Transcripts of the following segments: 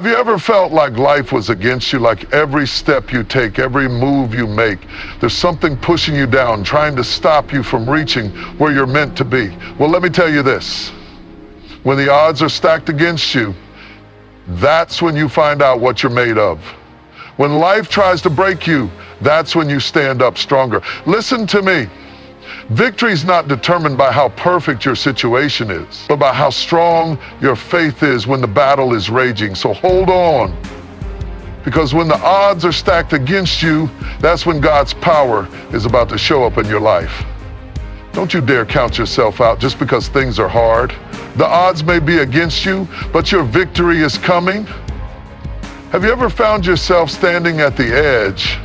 Have you ever felt like life was against you, like every step you take, every move you make, there's something pushing you down, trying to stop you from reaching where you're meant to be? Well, let me tell you this. When the odds are stacked against you, that's when you find out what you're made of. When life tries to break you, that's when you stand up stronger. Listen to me. Victory is not determined by how perfect your situation is, but by how strong your faith is when the battle is raging. So hold on, because when the odds are stacked against you, that's when God's power is about to show up in your life. Don't you dare count yourself out just because things are hard. The odds may be against you, but your victory is coming. Have you ever found yourself standing at the edge,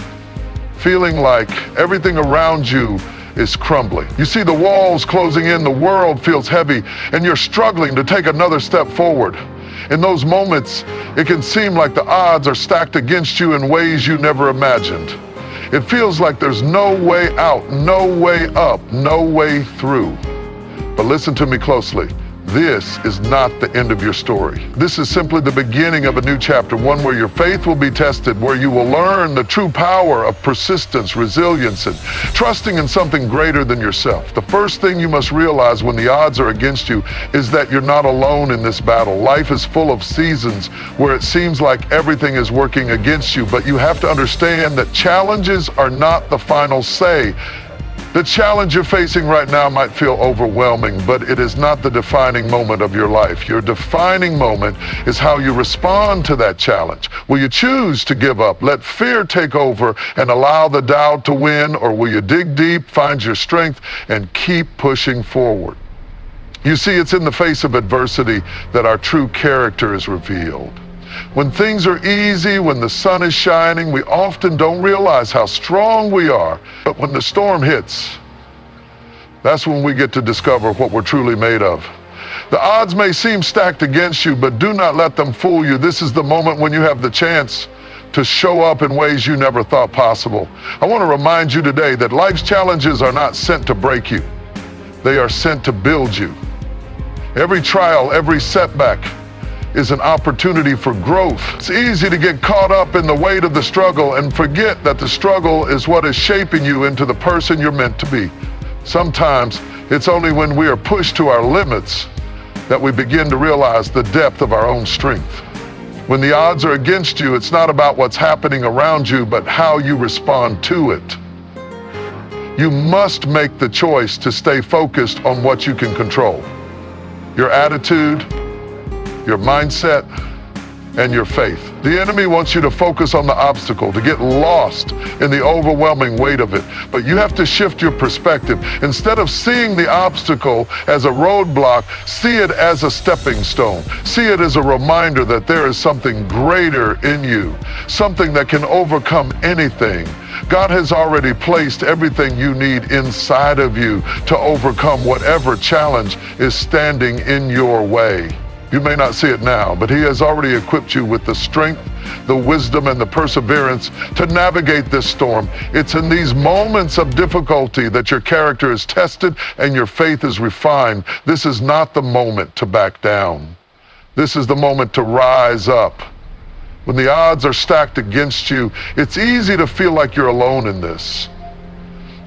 feeling like everything around you is crumbling? You see the walls closing in, the world feels heavy, and you're struggling to take another step forward. In those moments, it can seem like the odds are stacked against you in ways you never imagined. It feels like there's no way out, no way up, no way through. But listen to me closely. This is not the end of your story. This is simply the beginning of a new chapter, one where your faith will be tested, where you will learn the true power of persistence, resilience, and trusting in something greater than yourself. The first thing you must realize when the odds are against you is that you're not alone in this battle. Life is full of seasons where it seems like everything is working against you, but you have to understand that challenges are not the final say. The challenge you're facing right now might feel overwhelming, but it is not the defining moment of your life. Your defining moment is how you respond to that challenge. Will you choose to give up, let fear take over, and allow the doubt to win, or will you dig deep, find your strength, and keep pushing forward? You see, it's in the face of adversity that our true character is revealed. When things are easy, when the sun is shining, we often don't realize how strong we are. But when the storm hits, that's when we get to discover what we're truly made of. The odds may seem stacked against you, but do not let them fool you. This is the moment when you have the chance to show up in ways you never thought possible. I want to remind you today that life's challenges are not sent to break you. They are sent to build you. Every trial, every setback is an opportunity for growth. It's easy to get caught up in the weight of the struggle and forget that the struggle is what is shaping you into the person you're meant to be. Sometimes it's only when we are pushed to our limits that we begin to realize the depth of our own strength. When the odds are against you, it's not about what's happening around you, but how you respond to it. You must make the choice to stay focused on what you can control. Your attitude, your mindset, and your faith. The enemy wants you to focus on the obstacle, to get lost in the overwhelming weight of it. But you have to shift your perspective. Instead of seeing the obstacle as a roadblock, see it as a stepping stone. See it as a reminder that there is something greater in you, something that can overcome anything. God has already placed everything you need inside of you to overcome whatever challenge is standing in your way. You may not see it now, but He has already equipped you with the strength, the wisdom, and the perseverance to navigate this storm. It's in these moments of difficulty that your character is tested and your faith is refined. This is not the moment to back down. This is the moment to rise up. When the odds are stacked against you, it's easy to feel like you're alone in this.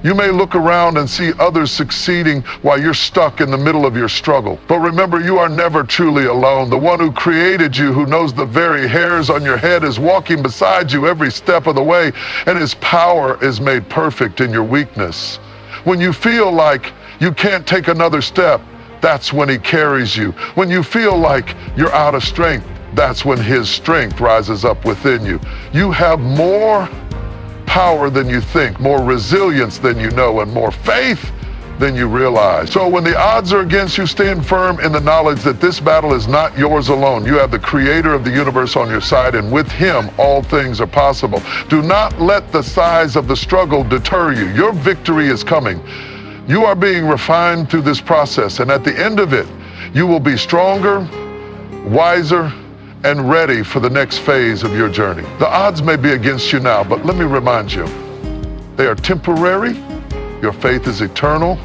You may look around and see others succeeding while you're stuck in the middle of your struggle. But remember, you are never truly alone. The one who created you, who knows the very hairs on your head, is walking beside you every step of the way, and His power is made perfect in your weakness. When you feel like you can't take another step, that's when He carries you. When you feel like you're out of strength, that's when His strength rises up within you. You have more power than you think, more resilience than you know, and more faith than you realize. So when the odds are against you, stand firm in the knowledge that this battle is not yours alone. You have the Creator of the universe on your side, and with Him, all things are possible. Do not let the size of the struggle deter you. Your victory is coming. You are being refined through this process, and at the end of it, you will be stronger, wiser, and ready for the next phase of your journey. The odds may be against you now, but let me remind you, they are temporary, your faith is eternal,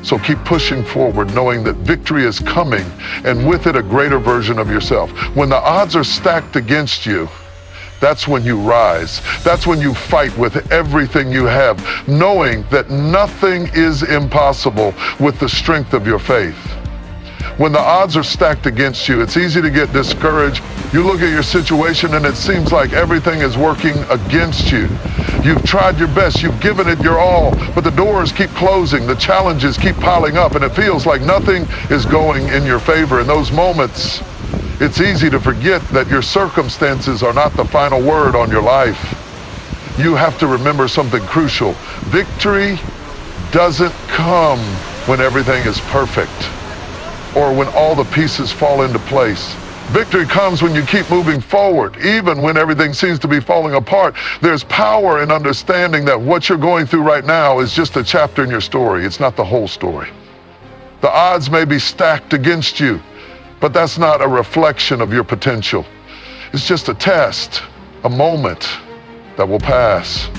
So keep pushing forward, knowing that victory is coming, and with it, a greater version of yourself. When the odds are stacked against you, that's when you rise. That's when you fight with everything you have, knowing that nothing is impossible with the strength of your faith. When the odds are stacked against you, it's easy to get discouraged. You look at your situation and it seems like everything is working against you. You've tried your best, you've given it your all, but the doors keep closing, the challenges keep piling up, and it feels like nothing is going in your favor. In those moments, it's easy to forget that your circumstances are not the final word on your life. You have to remember something crucial. Victory doesn't come when everything is perfect or when all the pieces fall into place. Victory comes when you keep moving forward, even when everything seems to be falling apart. There's power in understanding that what you're going through right now is just a chapter in your story. It's not the whole story. The odds may be stacked against you, but that's not a reflection of your potential. It's just a test, a moment that will pass,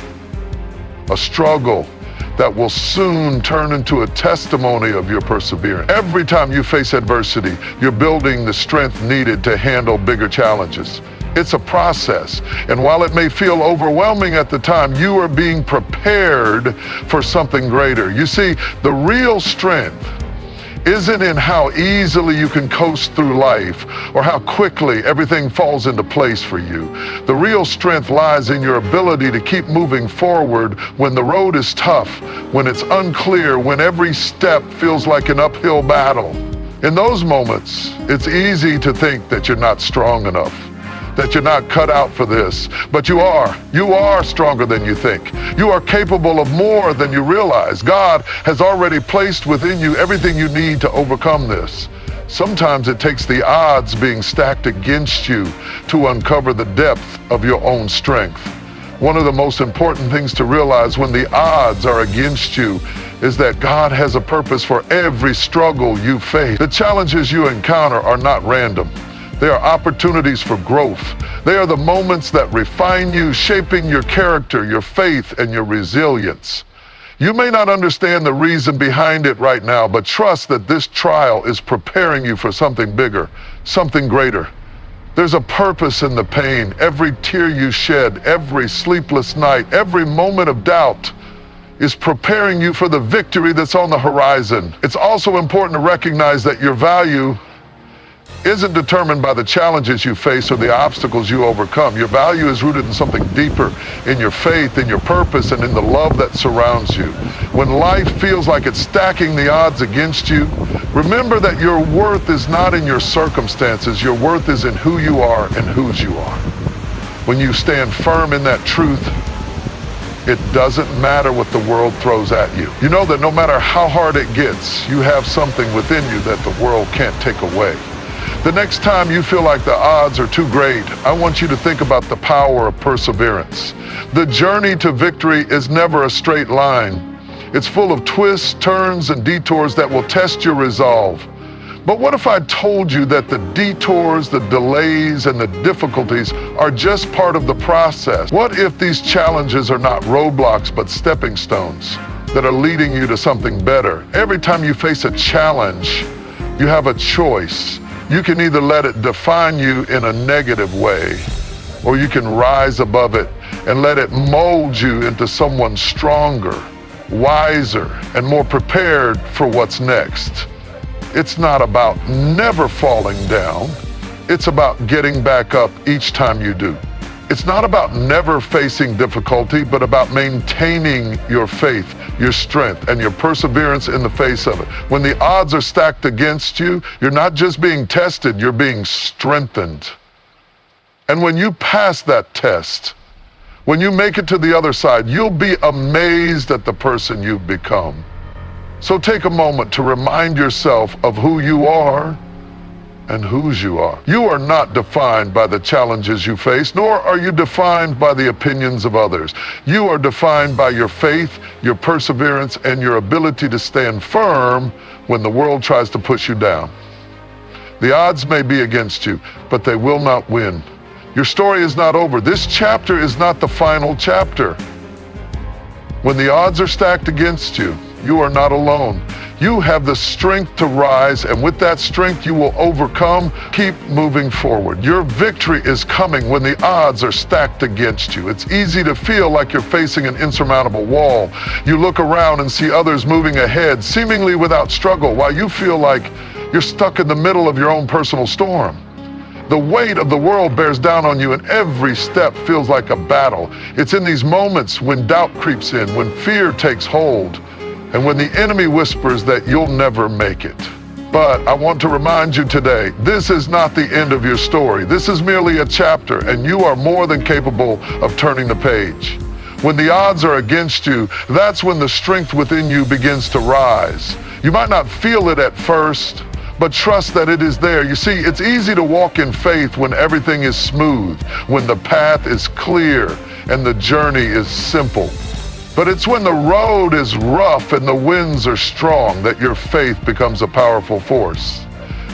a struggle that will soon turn into a testimony of your perseverance. Every time you face adversity, you're building the strength needed to handle bigger challenges. It's a process, and while it may feel overwhelming at the time, you are being prepared for something greater. You see, the real strength isn't in how easily you can coast through life or how quickly everything falls into place for you. The real strength lies in your ability to keep moving forward when the road is tough, when it's unclear, when every step feels like an uphill battle. In those moments, it's easy to think that you're not strong enough, that you're not cut out for this, but you are. You are stronger than you think. You are capable of more than you realize. God has already placed within you everything you need to overcome this. Sometimes it takes the odds being stacked against you to uncover the depth of your own strength. One of the most important things to realize when the odds are against you is that God has a purpose for every struggle you face. The challenges you encounter are not random. They are opportunities for growth. They are the moments that refine you, shaping your character, your faith, and your resilience. You may not understand the reason behind it right now, but trust that this trial is preparing you for something bigger, something greater. There's a purpose in the pain. Every tear you shed, every sleepless night, every moment of doubt is preparing you for the victory that's on the horizon. It's also important to recognize that your value isn't determined by the challenges you face or the obstacles you overcome. Your value is rooted in something deeper, in your faith, in your purpose, and in the love that surrounds you. When life feels like it's stacking the odds against you, remember that your worth is not in your circumstances. Your worth is in who you are and whose you are. When you stand firm in that truth, it doesn't matter what the world throws at you. You know that no matter how hard it gets, you have something within you that the world can't take away. The next time you feel like the odds are too great, I want you to think about the power of perseverance. The journey to victory is never a straight line. It's full of twists, turns, and detours that will test your resolve. But what if I told you that the detours, the delays, and the difficulties are just part of the process? What if these challenges are not roadblocks, but stepping stones that are leading you to something better? Every time you face a challenge, you have a choice. You can either let it define you in a negative way, or you can rise above it and let it mold you into someone stronger, wiser, and more prepared for what's next. It's not about never falling down. It's about getting back up each time you do. It's not about never facing difficulty, but about maintaining your faith, your strength, and your perseverance in the face of it. When the odds are stacked against you, you're not just being tested, you're being strengthened. And when you pass that test, when you make it to the other side, you'll be amazed at the person you've become. So take a moment to remind yourself of who you are and whose you are. You are not defined by the challenges you face, nor are you defined by the opinions of others. You are defined by your faith, your perseverance, and your ability to stand firm when the world tries to push you down. The odds may be against you, but they will not win. Your story is not over. This chapter is not the final chapter. When the odds are stacked against you, You are not alone. You have the strength to rise, and with that strength you will overcome. Keep moving forward. Your victory is coming when the odds are stacked against you. It's easy to feel like you're facing an insurmountable wall. You look around and see others moving ahead, seemingly without struggle, while you feel like you're stuck in the middle of your own personal storm. The weight of the world bears down on you, and every step feels like a battle. It's in these moments when doubt creeps in, when fear takes hold, and when the enemy whispers that you'll never make it. But I want to remind you today, this is not the end of your story. This is merely a chapter, and you are more than capable of turning the page. When the odds are against you, that's when the strength within you begins to rise. You might not feel it at first, but trust that it is there. You see, it's easy to walk in faith when everything is smooth, when the path is clear and the journey is simple. But it's when the road is rough and the winds are strong that your faith becomes a powerful force.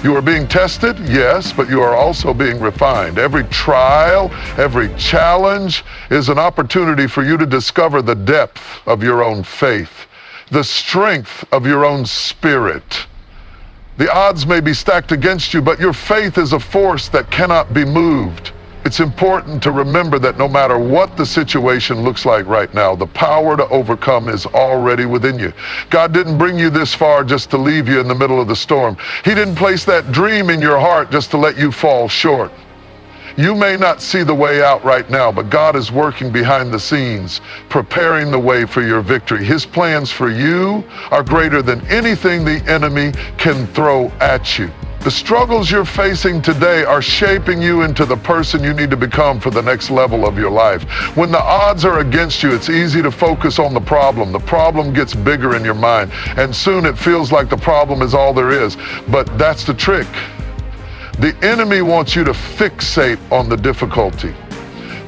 You are being tested, yes, but you are also being refined. Every trial, every challenge is an opportunity for you to discover the depth of your own faith, the strength of your own spirit. The odds may be stacked against you, but your faith is a force that cannot be moved. It's important to remember that no matter what the situation looks like right now, the power to overcome is already within you. God didn't bring you this far just to leave you in the middle of the storm. He didn't place that dream in your heart just to let you fall short. You may not see the way out right now, but God is working behind the scenes, preparing the way for your victory. His plans for you are greater than anything the enemy can throw at you. The struggles you're facing today are shaping you into the person you need to become for the next level of your life. When the odds are against you, it's easy to focus on the problem. The problem gets bigger in your mind, and soon it feels like the problem is all there is. But that's the trick. The enemy wants you to fixate on the difficulty,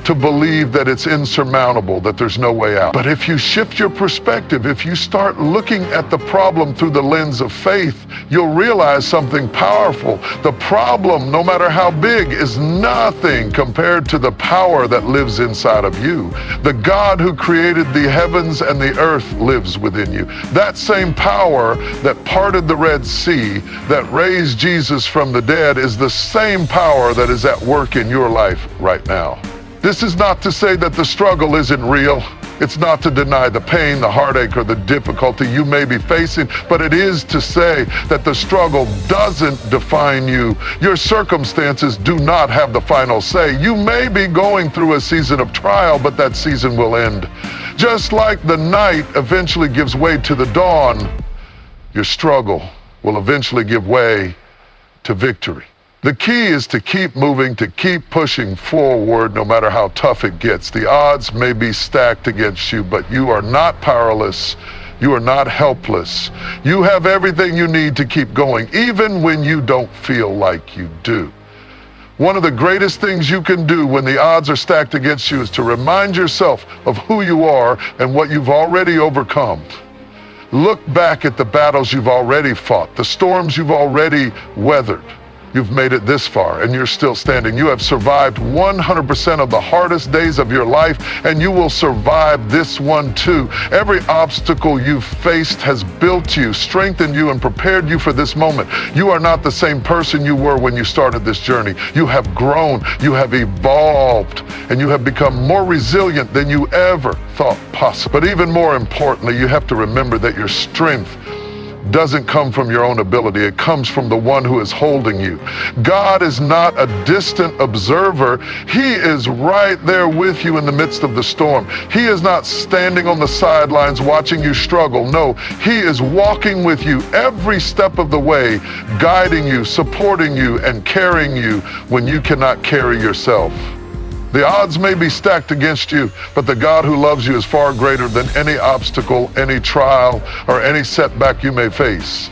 to believe that it's insurmountable, that there's no way out. But if you shift your perspective, if you start looking at the problem through the lens of faith, you'll realize something powerful. The problem, no matter how big, is nothing compared to the power that lives inside of you. The God who created the heavens and the earth lives within you. That same power that parted the Red Sea, that raised Jesus from the dead, is the same power that is at work in your life right now. This is not to say that the struggle isn't real. It's not to deny the pain, the heartache, or the difficulty you may be facing, but it is to say that the struggle doesn't define you. Your circumstances do not have the final say. You may be going through a season of trial, but that season will end. Just like the night eventually gives way to the dawn, your struggle will eventually give way to victory. The key is to keep moving, to keep pushing forward no matter how tough it gets. The odds may be stacked against you, but you are not powerless. You are not helpless. You have everything you need to keep going, even when you don't feel like you do. One of the greatest things you can do when the odds are stacked against you is to remind yourself of who you are and what you've already overcome. Look back at the battles you've already fought, the storms you've already weathered. You've made it this far and you're still standing. You have survived 100% of the hardest days of your life, and you will survive this one too. Every obstacle you've faced has built you, strengthened you, and prepared you for this moment. You are not the same person you were when you started this journey. You have grown, you have evolved, and you have become more resilient than you ever thought possible. But even more importantly, you have to remember that your strength doesn't come from your own ability. It comes from the one who is holding you. God is not a distant observer. He is right there with you in the midst of the storm. He is not standing on the sidelines watching you struggle. No, he is walking with you every step of the way, guiding you, supporting you, and carrying you when you cannot carry yourself. The odds may be stacked against you, but the God who loves you is far greater than any obstacle, any trial, or any setback you may face.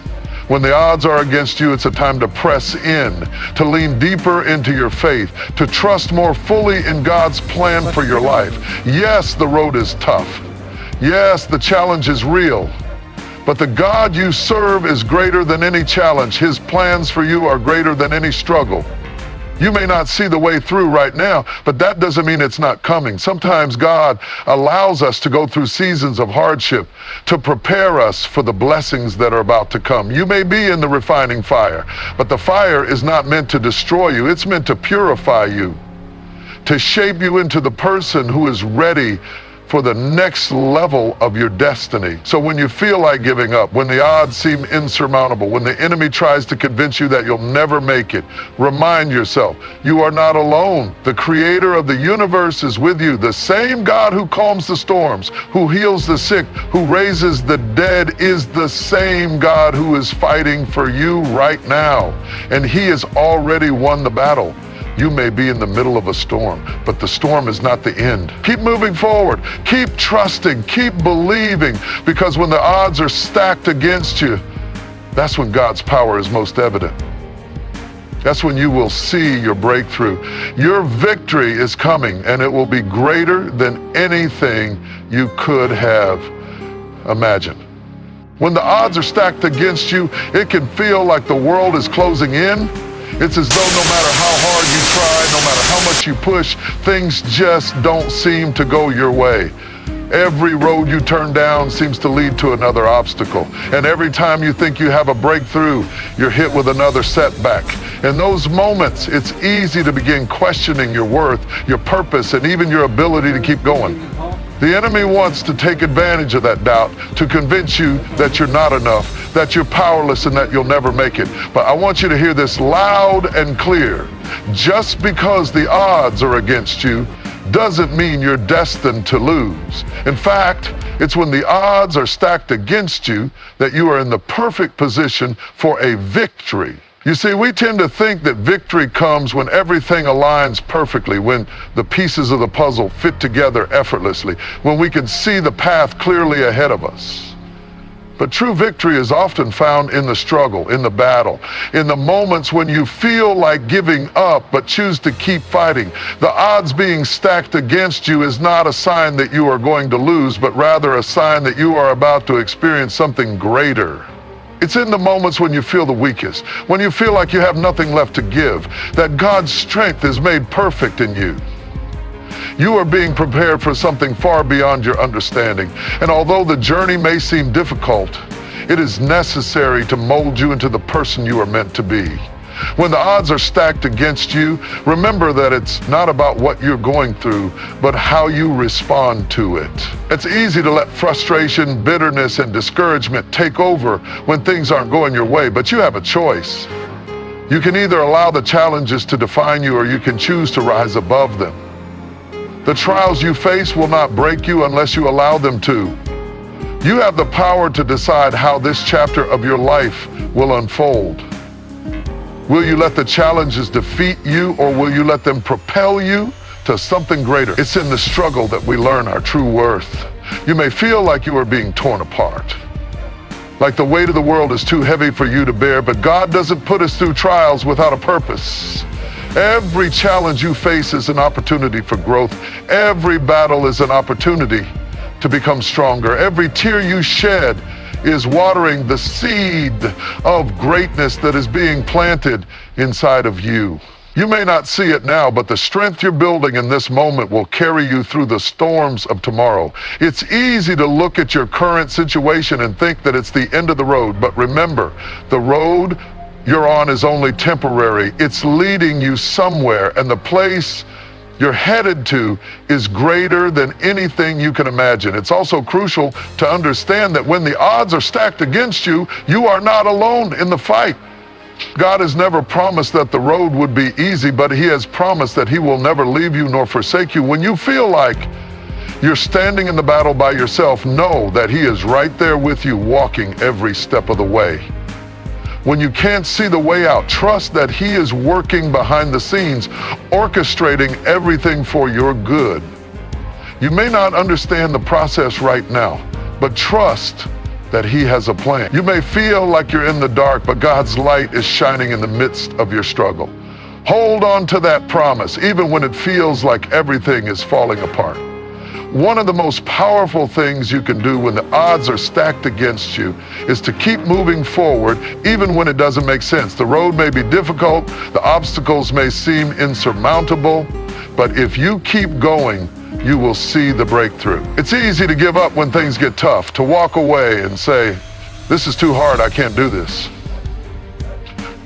When the odds are against you, it's a time to press in, to lean deeper into your faith, to trust more fully in God's plan for your life. Yes, the road is tough. Yes, the challenge is real. But the God you serve is greater than any challenge. His plans for you are greater than any struggle. You may not see the way through right now, but that doesn't mean it's not coming. Sometimes God allows us to go through seasons of hardship to prepare us for the blessings that are about to come. You may be in the refining fire, but the fire is not meant to destroy you. It's meant to purify you, to shape you into the person who is ready for the next level of your destiny. So when you feel like giving up, when the odds seem insurmountable, when the enemy tries to convince you that you'll never make it, remind yourself, you are not alone. The creator of the universe is with you. The same God who calms the storms, who heals the sick, who raises the dead is the same God who is fighting for you right now. And he has already won the battle. You may be in the middle of a storm, but the storm is not the end. Keep moving forward. Keep trusting. Keep believing, because when the odds are stacked against you, that's when God's power is most evident. That's when you will see your breakthrough. Your victory is coming, and it will be greater than anything you could have imagined. When the odds are stacked against you, it can feel like the world is closing in. It's as though no matter how hard you try, no matter how much you push, things just don't seem to go your way. Every road you turn down seems to lead to another obstacle. And every time you think you have a breakthrough, you're hit with another setback. In those moments, it's easy to begin questioning your worth, your purpose, and even your ability to keep going. The enemy wants to take advantage of that doubt to convince you that you're not enough, that you're powerless, and that you'll never make it. But I want you to hear this loud and clear. Just because the odds are against you doesn't mean you're destined to lose. In fact, it's when the odds are stacked against you that you are in the perfect position for a victory. You see, we tend to think that victory comes when everything aligns perfectly, when the pieces of the puzzle fit together effortlessly, when we can see the path clearly ahead of us. But true victory is often found in the struggle, in the battle, in the moments when you feel like giving up but choose to keep fighting. The odds being stacked against you is not a sign that you are going to lose, but rather a sign that you are about to experience something greater. It's in the moments when you feel the weakest, when you feel like you have nothing left to give, that God's strength is made perfect in you. You are being prepared for something far beyond your understanding. And although the journey may seem difficult, it is necessary to mold you into the person you are meant to be. When the odds are stacked against you, remember that it's not about what you're going through, but how you respond to it. It's easy to let frustration, bitterness, and discouragement take over when things aren't going your way, but you have a choice. You can either allow the challenges to define you, or you can choose to rise above them. The trials you face will not break you unless you allow them to. You have the power to decide how this chapter of your life will unfold. Will you let the challenges defeat you, or will you let them propel you to something greater? It's in the struggle that we learn our true worth. You may feel like you are being torn apart, like the weight of the world is too heavy for you to bear, but God doesn't put us through trials without a purpose. Every challenge you face is an opportunity for growth. Every battle is an opportunity to become stronger. Every tear you shed is watering the seed of greatness that is being planted inside of you. You may not see it now, but the strength you're building in this moment will carry you through the storms of tomorrow. It's easy to look at your current situation and think that it's the end of the road, but remember, the road you're on is only temporary. It's leading you somewhere, and the place you're headed to is greater than anything you can imagine. It's also crucial to understand that when the odds are stacked against you, you are not alone in the fight. God has never promised that the road would be easy, but He has promised that He will never leave you nor forsake you. When you feel like you're standing in the battle by yourself, know that He is right there with you, walking every step of the way. When you can't see the way out, trust that He is working behind the scenes, orchestrating everything for your good. You may not understand the process right now, but trust that He has a plan. You may feel like you're in the dark, but God's light is shining in the midst of your struggle. Hold on to that promise, even when it feels like everything is falling apart. One of the most powerful things you can do when the odds are stacked against you is to keep moving forward even when it doesn't make sense. The road may be difficult, the obstacles may seem insurmountable, but if you keep going, you will see the breakthrough. It's easy to give up when things get tough, to walk away and say, "This is too hard, I can't do this."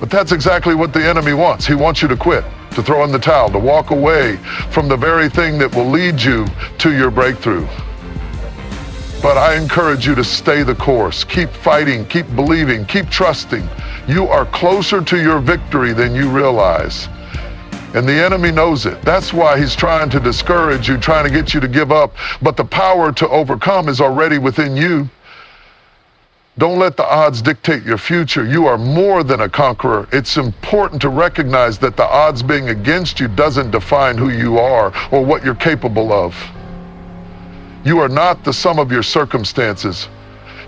But that's exactly what the enemy wants. He wants you to quit, to throw in the towel, to walk away from the very thing that will lead you to your breakthrough. But I encourage you to stay the course. Keep fighting, keep believing, keep trusting. You are closer to your victory than you realize. And the enemy knows it. That's why he's trying to discourage you, trying to get you to give up. But the power to overcome is already within you. Don't let the odds dictate your future. You are more than a conqueror. It's important to recognize that the odds being against you doesn't define who you are or what you're capable of. You are not the sum of your circumstances.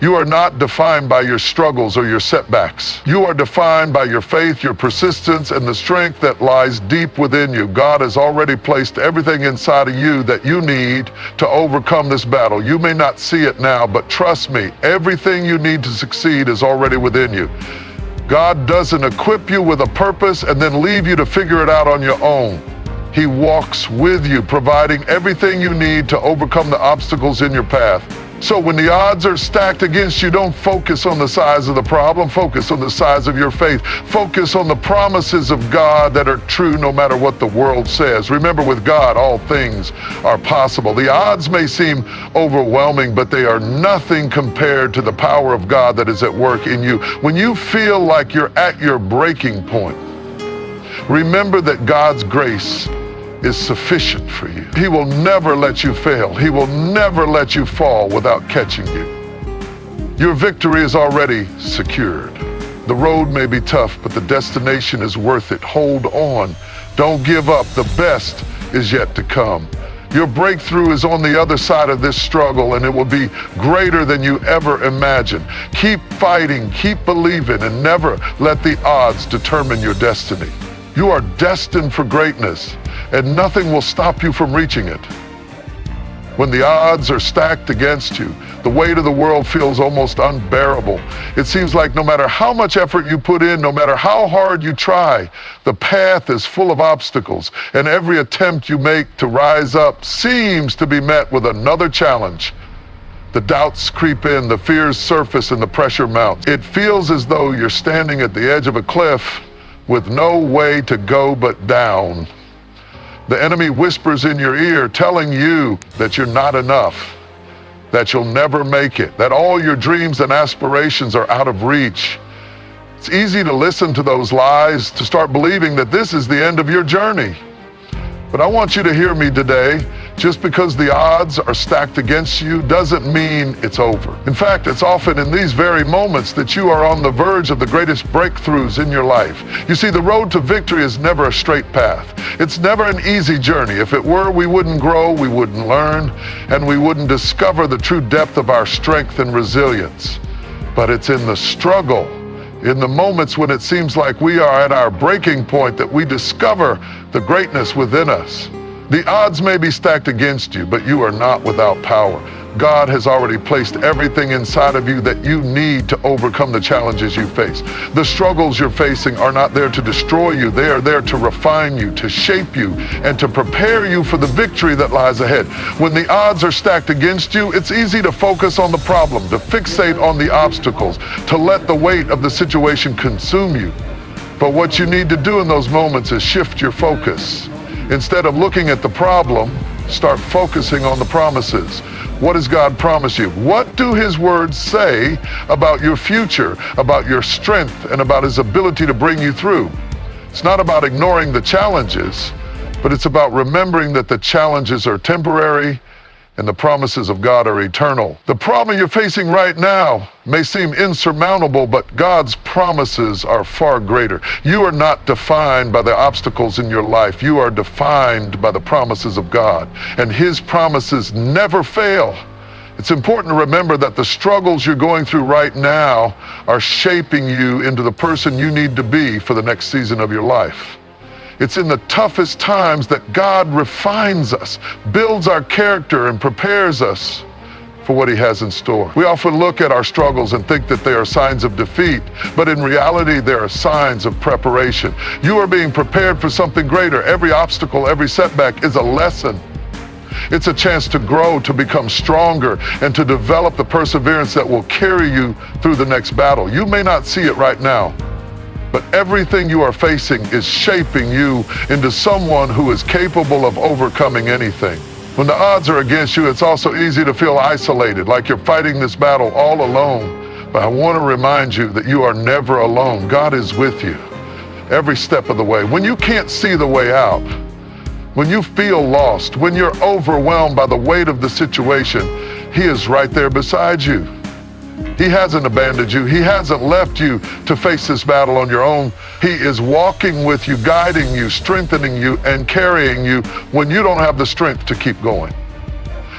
You are not defined by your struggles or your setbacks. You are defined by your faith, your persistence, and the strength that lies deep within you. God has already placed everything inside of you that you need to overcome this battle. You may not see it now, but trust me, everything you need to succeed is already within you. God doesn't equip you with a purpose and then leave you to figure it out on your own. He walks with you, providing everything you need to overcome the obstacles in your path. So when the odds are stacked against you, don't focus on the size of the problem. Focus on the size of your faith. Focus on the promises of God that are true no matter what the world says. Remember, with God, all things are possible. The odds may seem overwhelming, but they are nothing compared to the power of God that is at work in you. When you feel like you're at your breaking point, remember that God's grace is sufficient for you. He will never let you fail. He will never let you fall without catching you. Your victory is already secured. The road may be tough, but the destination is worth it. Hold on. Don't give up. The best is yet to come. Your breakthrough is on the other side of this struggle, and it will be greater than you ever imagined. Keep fighting, keep believing, and never let the odds determine your destiny. You are destined for greatness, and nothing will stop you from reaching it. When the odds are stacked against you, the weight of the world feels almost unbearable. It seems like no matter how much effort you put in, no matter how hard you try, the path is full of obstacles, and every attempt you make to rise up seems to be met with another challenge. The doubts creep in, the fears surface, and the pressure mounts. It feels as though you're standing at the edge of a cliff with no way to go but down. The enemy whispers in your ear, telling you that you're not enough, that you'll never make it, that all your dreams and aspirations are out of reach. It's easy to listen to those lies, to start believing that this is the end of your journey. But I want you to hear me today. Just because the odds are stacked against you doesn't mean it's over. In fact, it's often in these very moments that you are on the verge of the greatest breakthroughs in your life. You see, the road to victory is never a straight path. It's never an easy journey. If it were, we wouldn't grow, we wouldn't learn, and we wouldn't discover the true depth of our strength and resilience. But it's in the struggle, in the moments when it seems like we are at our breaking point, that we discover the greatness within us. The odds may be stacked against you, but you are not without power. God has already placed everything inside of you that you need to overcome the challenges you face. The struggles you're facing are not there to destroy you. They are there to refine you, to shape you, and to prepare you for the victory that lies ahead. When the odds are stacked against you, it's easy to focus on the problem, to fixate on the obstacles, to let the weight of the situation consume you. But what you need to do in those moments is shift your focus. Instead of looking at the problem, start focusing on the promises. What does God promise you? What do His words say about your future, about your strength, and about His ability to bring you through? It's not about ignoring the challenges, but it's about remembering that the challenges are temporary and the promises of God are eternal. The problem you're facing right now may seem insurmountable, but God's promises are far greater. You are not defined by the obstacles in your life. You are defined by the promises of God, and His promises never fail. It's important to remember that the struggles you're going through right now are shaping you into the person you need to be for the next season of your life. It's in the toughest times that God refines us, builds our character, and prepares us for what he has in store. We often look at our struggles and think that they are signs of defeat, but in reality, they are signs of preparation. You are being prepared for something greater. Every obstacle, every setback is a lesson. It's a chance to grow, to become stronger, and to develop the perseverance that will carry you through the next battle. You may not see it right now, but everything you are facing is shaping you into someone who is capable of overcoming anything. When the odds are against you, it's also easy to feel isolated, like you're fighting this battle all alone. But I want to remind you that you are never alone. God is with you every step of the way. When you can't see the way out, when you feel lost, when you're overwhelmed by the weight of the situation, he is right there beside you. He hasn't abandoned you. He hasn't left you to face this battle on your own. He is walking with you, guiding you, strengthening you, and carrying you when you don't have the strength to keep going.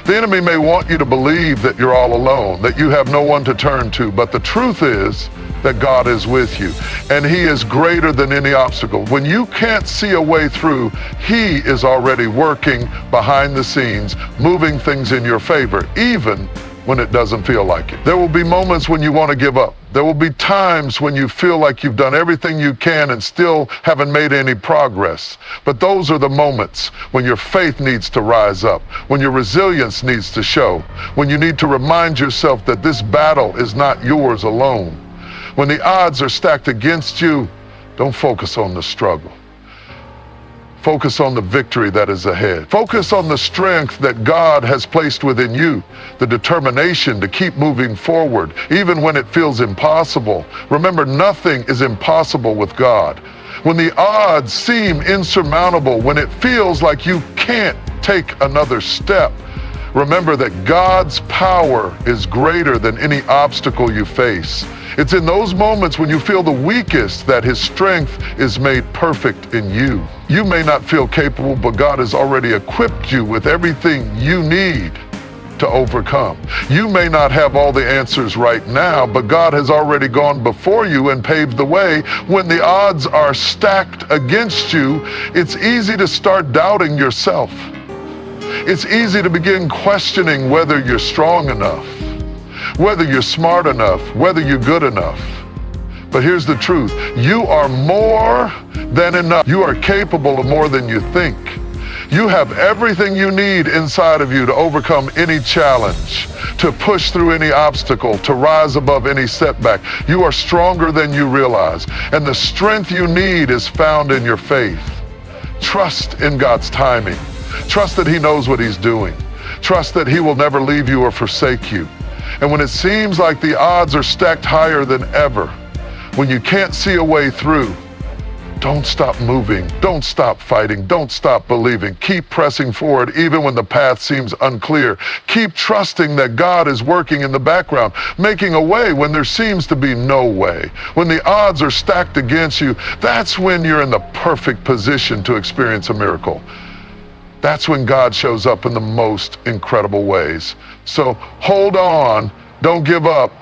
The enemy may want you to believe that you're all alone, that you have no one to turn to, but the truth is that God is with you, and he is greater than any obstacle. When you can't see a way through, he is already working behind the scenes, moving things in your favor, even when it doesn't feel like it. There will be moments when you want to give up. There will be times when you feel like you've done everything you can and still haven't made any progress. But those are the moments when your faith needs to rise up, when your resilience needs to show, when you need to remind yourself that this battle is not yours alone. When the odds are stacked against you, don't focus on the struggle. Focus on the victory that is ahead. Focus on the strength that God has placed within you, the determination to keep moving forward, even when it feels impossible. Remember, nothing is impossible with God. When the odds seem insurmountable, when it feels like you can't take another step, remember that God's power is greater than any obstacle you face. It's in those moments when you feel the weakest that his strength is made perfect in you. You may not feel capable, but God has already equipped you with everything you need to overcome. You may not have all the answers right now, but God has already gone before you and paved the way. When the odds are stacked against you, it's easy to start doubting yourself. It's easy to begin questioning whether you're strong enough, whether you're smart enough, whether you're good enough. But here's the truth. You are more than enough. You are capable of more than you think. You have everything you need inside of you to overcome any challenge, to push through any obstacle, to rise above any setback. You are stronger than you realize. And the strength you need is found in your faith. Trust in God's timing. Trust that he knows what he's doing. Trust that he will never leave you or forsake you. And when it seems like the odds are stacked higher than ever, when you can't see a way through, don't stop moving. Don't stop fighting. Don't stop believing. Keep pressing forward even when the path seems unclear. Keep trusting that God is working in the background, making a way when there seems to be no way. When the odds are stacked against you, that's when you're in the perfect position to experience a miracle. That's when God shows up in the most incredible ways. So hold on, don't give up.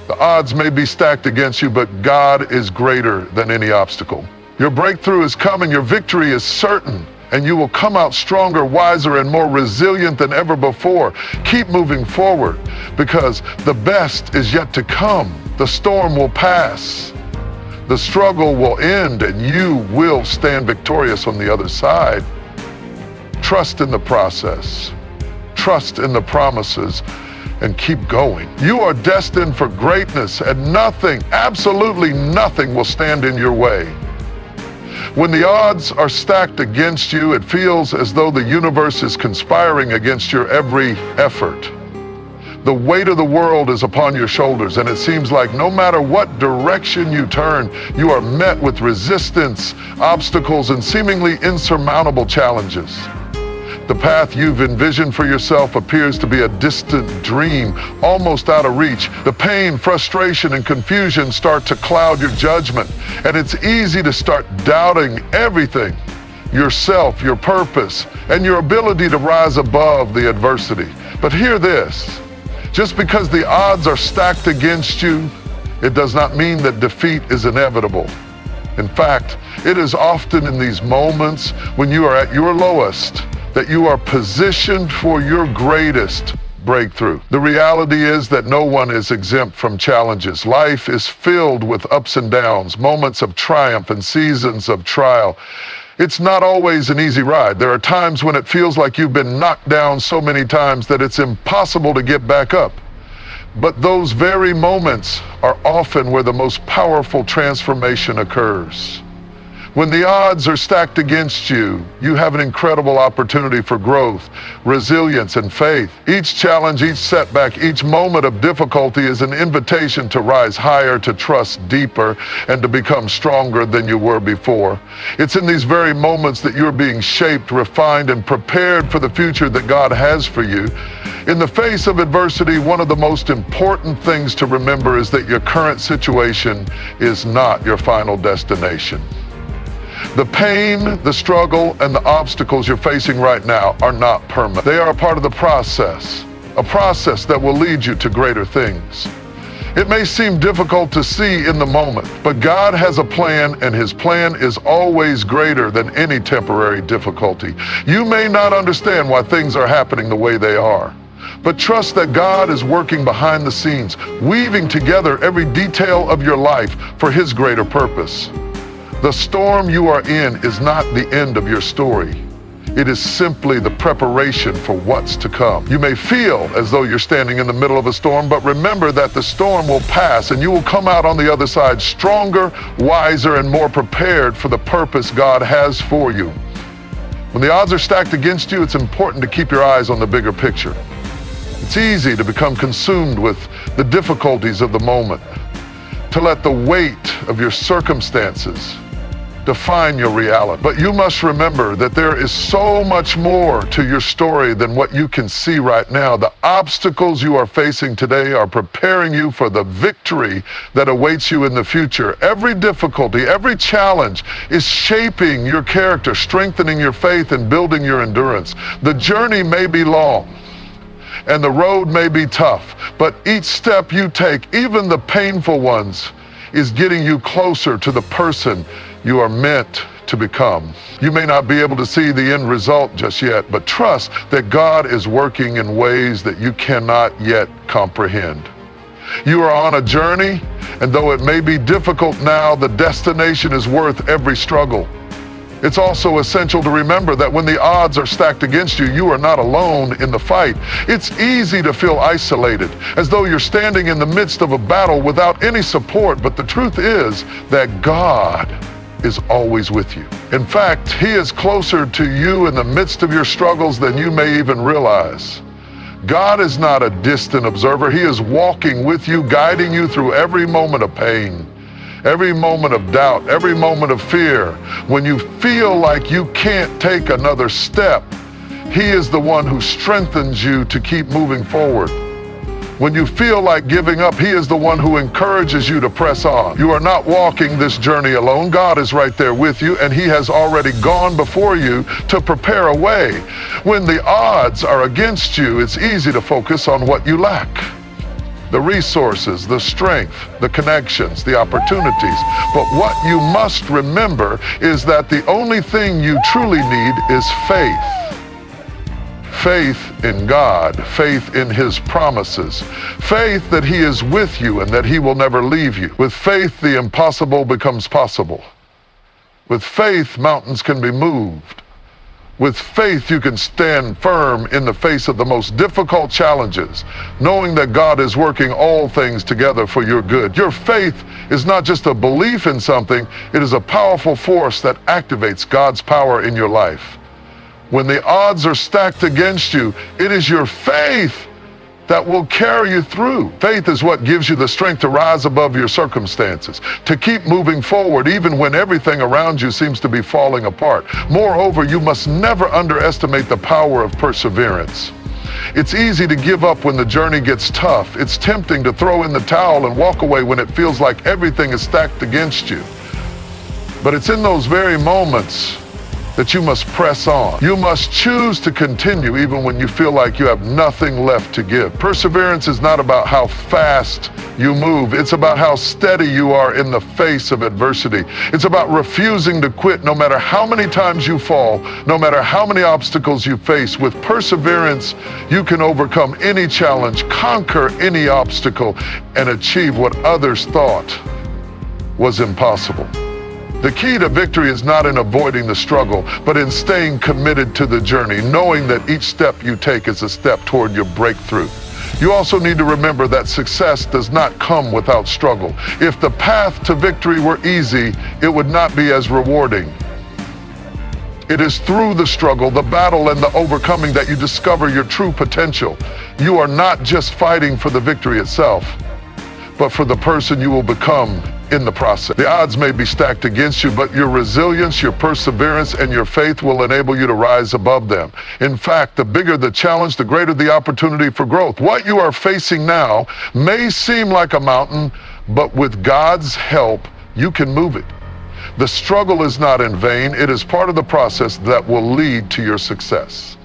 The odds may be stacked against you, but God is greater than any obstacle. Your breakthrough is coming, your victory is certain, and you will come out stronger, wiser, and more resilient than ever before. Keep moving forward, because the best is yet to come. The storm will pass. The struggle will end, and you will stand victorious on the other side. Trust in the process. Trust in the promises, and keep going. You are destined for greatness, and nothing, absolutely nothing, will stand in your way. When the odds are stacked against you, it feels as though the universe is conspiring against your every effort. The weight of the world is upon your shoulders, and it seems like no matter what direction you turn, you are met with resistance, obstacles, and seemingly insurmountable challenges. The path you've envisioned for yourself appears to be a distant dream, almost out of reach. The pain, frustration, and confusion start to cloud your judgment, and it's easy to start doubting everything: yourself, your purpose, and your ability to rise above the adversity. But hear this: just because the odds are stacked against you, it does not mean that defeat is inevitable. In fact, it is often in these moments when you are at your lowest that you are positioned for your greatest breakthrough. The reality is that no one is exempt from challenges. Life is filled with ups and downs, moments of triumph and seasons of trial. It's not always an easy ride. There are times when it feels like you've been knocked down so many times that it's impossible to get back up. But those very moments are often where the most powerful transformation occurs. When the odds are stacked against you, you have an incredible opportunity for growth, resilience, and faith. Each challenge, each setback, each moment of difficulty is an invitation to rise higher, to trust deeper, and to become stronger than you were before. It's in these very moments that you're being shaped, refined, and prepared for the future that God has for you. In the face of adversity, one of the most important things to remember is that your current situation is not your final destination. The pain, the struggle, and the obstacles you're facing right now are not permanent. They are a part of the process, a process that will lead you to greater things. It may seem difficult to see in the moment, but God has a plan, and His plan is always greater than any temporary difficulty. You may not understand why things are happening the way they are, but trust that God is working behind the scenes, weaving together every detail of your life for His greater purpose. The storm you are in is not the end of your story. It is simply the preparation for what's to come. You may feel as though you're standing in the middle of a storm, but remember that the storm will pass and you will come out on the other side stronger, wiser, and more prepared for the purpose God has for you. When the odds are stacked against you, it's important to keep your eyes on the bigger picture. It's easy to become consumed with the difficulties of the moment, to let the weight of your circumstances define your reality. But you must remember that there is so much more to your story than what you can see right now. The obstacles you are facing today are preparing you for the victory that awaits you in the future. Every difficulty, every challenge is shaping your character, strengthening your faith, and building your endurance. The journey may be long, and the road may be tough, but each step you take, even the painful ones, is getting you closer to the person you are meant to become. You may not be able to see the end result just yet, but trust that God is working in ways that you cannot yet comprehend. You are on a journey, and though it may be difficult now, the destination is worth every struggle. It's also essential to remember that when the odds are stacked against you, you are not alone in the fight. It's easy to feel isolated, as though you're standing in the midst of a battle without any support, but the truth is that God is always with you. In fact, He is closer to you in the midst of your struggles than you may even realize. God is not a distant observer. He is walking with you, guiding you through every moment of pain, every moment of doubt, every moment of fear. When you feel like you can't take another step, He is the one who strengthens you to keep moving forward. When you feel like giving up, He is the one who encourages you to press on. You are not walking this journey alone. God is right there with you, and He has already gone before you to prepare a way. When the odds are against you, it's easy to focus on what you lack. The resources, the strength, the connections, the opportunities. But what you must remember is that the only thing you truly need is faith. Faith in God, faith in His promises, faith that He is with you and that He will never leave you. With faith, the impossible becomes possible. With faith, mountains can be moved. With faith, you can stand firm in the face of the most difficult challenges, knowing that God is working all things together for your good. Your faith is not just a belief in something, it is a powerful force that activates God's power in your life. When the odds are stacked against you, it is your faith that will carry you through. Faith is what gives you the strength to rise above your circumstances, to keep moving forward even when everything around you seems to be falling apart. Moreover, you must never underestimate the power of perseverance. It's easy to give up when the journey gets tough. It's tempting to throw in the towel and walk away when it feels like everything is stacked against you. But it's in those very moments that you must press on. You must choose to continue even when you feel like you have nothing left to give. Perseverance is not about how fast you move. It's about how steady you are in the face of adversity. It's about refusing to quit no matter how many times you fall, no matter how many obstacles you face. With perseverance, you can overcome any challenge, conquer any obstacle, and achieve what others thought was impossible. The key to victory is not in avoiding the struggle, but in staying committed to the journey, knowing that each step you take is a step toward your breakthrough. You also need to remember that success does not come without struggle. If the path to victory were easy, it would not be as rewarding. It is through the struggle, the battle, and the overcoming that you discover your true potential. You are not just fighting for the victory itself, but for the person you will become in the process. The odds may be stacked against you, but your resilience, your perseverance, and your faith will enable you to rise above them. In fact, the bigger the challenge, the greater the opportunity for growth. What you are facing now may seem like a mountain, but with God's help, you can move it. The struggle is not in vain. It is part of the process that will lead to your success.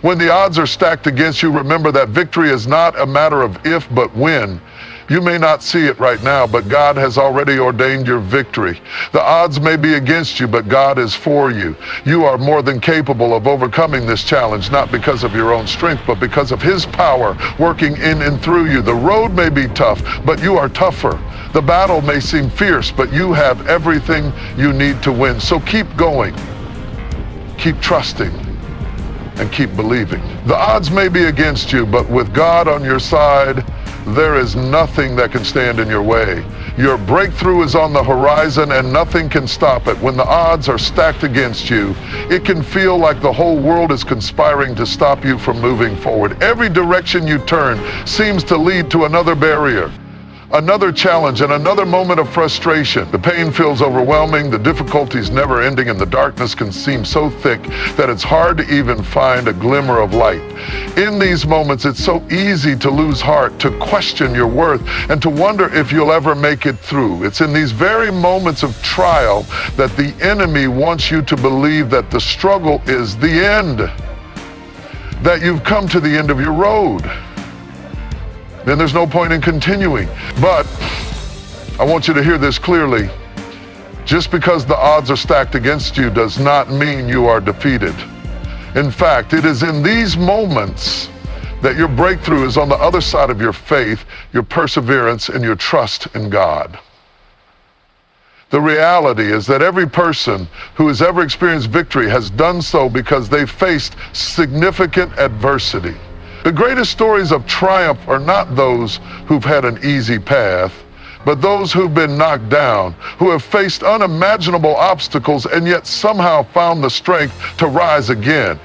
When the odds are stacked against you, remember that victory is not a matter of if, but when. You may not see it right now, but God has already ordained your victory. The odds may be against you, but God is for you. You are more than capable of overcoming this challenge, not because of your own strength, but because of His power working in and through you. The road may be tough, but you are tougher. The battle may seem fierce, but you have everything you need to win. So keep going, keep trusting, and keep believing. The odds may be against you, but with God on your side, there is nothing that can stand in your way. Your breakthrough is on the horizon and nothing can stop it. When the odds are stacked against you, it can feel like the whole world is conspiring to stop you from moving forward. Every direction you turn seems to lead to another barrier, another challenge, and another moment of frustration. The pain feels overwhelming, the difficulties never ending, and the darkness can seem so thick that it's hard to even find a glimmer of light. In these moments, it's so easy to lose heart, to question your worth, and to wonder if you'll ever make it through. It's in these very moments of trial that the enemy wants you to believe that the struggle is the end, that you've come to the end of your road. Then there's no point in continuing. But I want you to hear this clearly. Just because the odds are stacked against you does not mean you are defeated. In fact, it is in these moments that your breakthrough is on the other side of your faith, your perseverance, and your trust in God. The reality is that every person who has ever experienced victory has done so because they faced significant adversity. The greatest stories of triumph are not those who've had an easy path, but those who've been knocked down, who have faced unimaginable obstacles and yet somehow found the strength to rise again.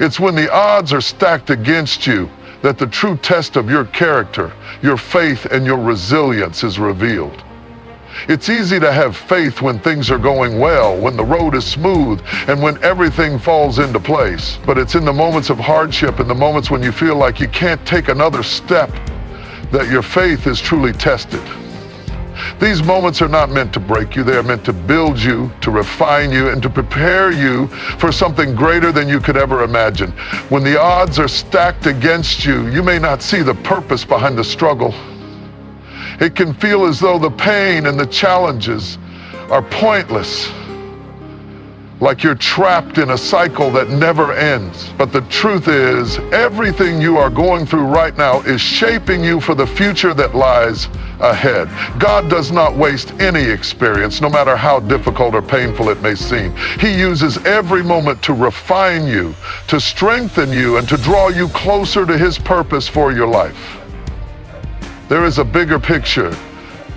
It's when the odds are stacked against you that the true test of your character, your faith, and your resilience is revealed. It's easy to have faith when things are going well, when the road is smooth, and when everything falls into place. But it's in the moments of hardship, in the moments when you feel like you can't take another step, that your faith is truly tested. These moments are not meant to break you. They are meant to build you, to refine you, and to prepare you for something greater than you could ever imagine. When the odds are stacked against you, you may not see the purpose behind the struggle. It can feel as though the pain and the challenges are pointless, like you're trapped in a cycle that never ends. But the truth is, everything you are going through right now is shaping you for the future that lies ahead. God does not waste any experience, no matter how difficult or painful it may seem. He uses every moment to refine you, to strengthen you, and to draw you closer to His purpose for your life. There is a bigger picture,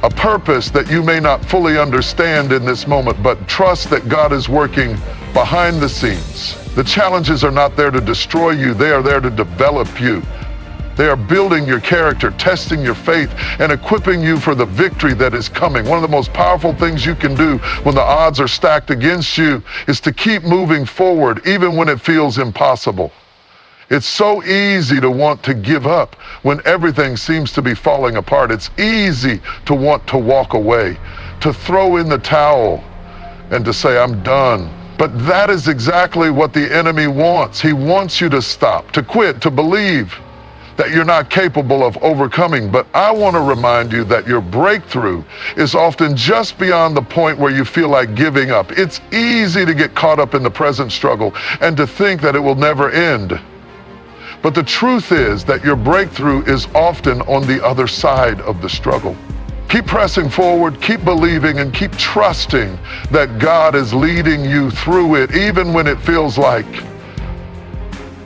a purpose that you may not fully understand in this moment, but trust that God is working behind the scenes. The challenges are not there to destroy you, they are there to develop you. They are building your character, testing your faith, and equipping you for the victory that is coming. One of the most powerful things you can do when the odds are stacked against you is to keep moving forward, even when it feels impossible. It's so easy to want to give up when everything seems to be falling apart. It's easy to want to walk away, to throw in the towel, and to say, I'm done. But that is exactly what the enemy wants. He wants you to stop, to quit, to believe that you're not capable of overcoming. But I want to remind you that your breakthrough is often just beyond the point where you feel like giving up. It's easy to get caught up in the present struggle and to think that it will never end. But the truth is that your breakthrough is often on the other side of the struggle. Keep pressing forward, keep believing, and keep trusting that God is leading you through it, even when it feels like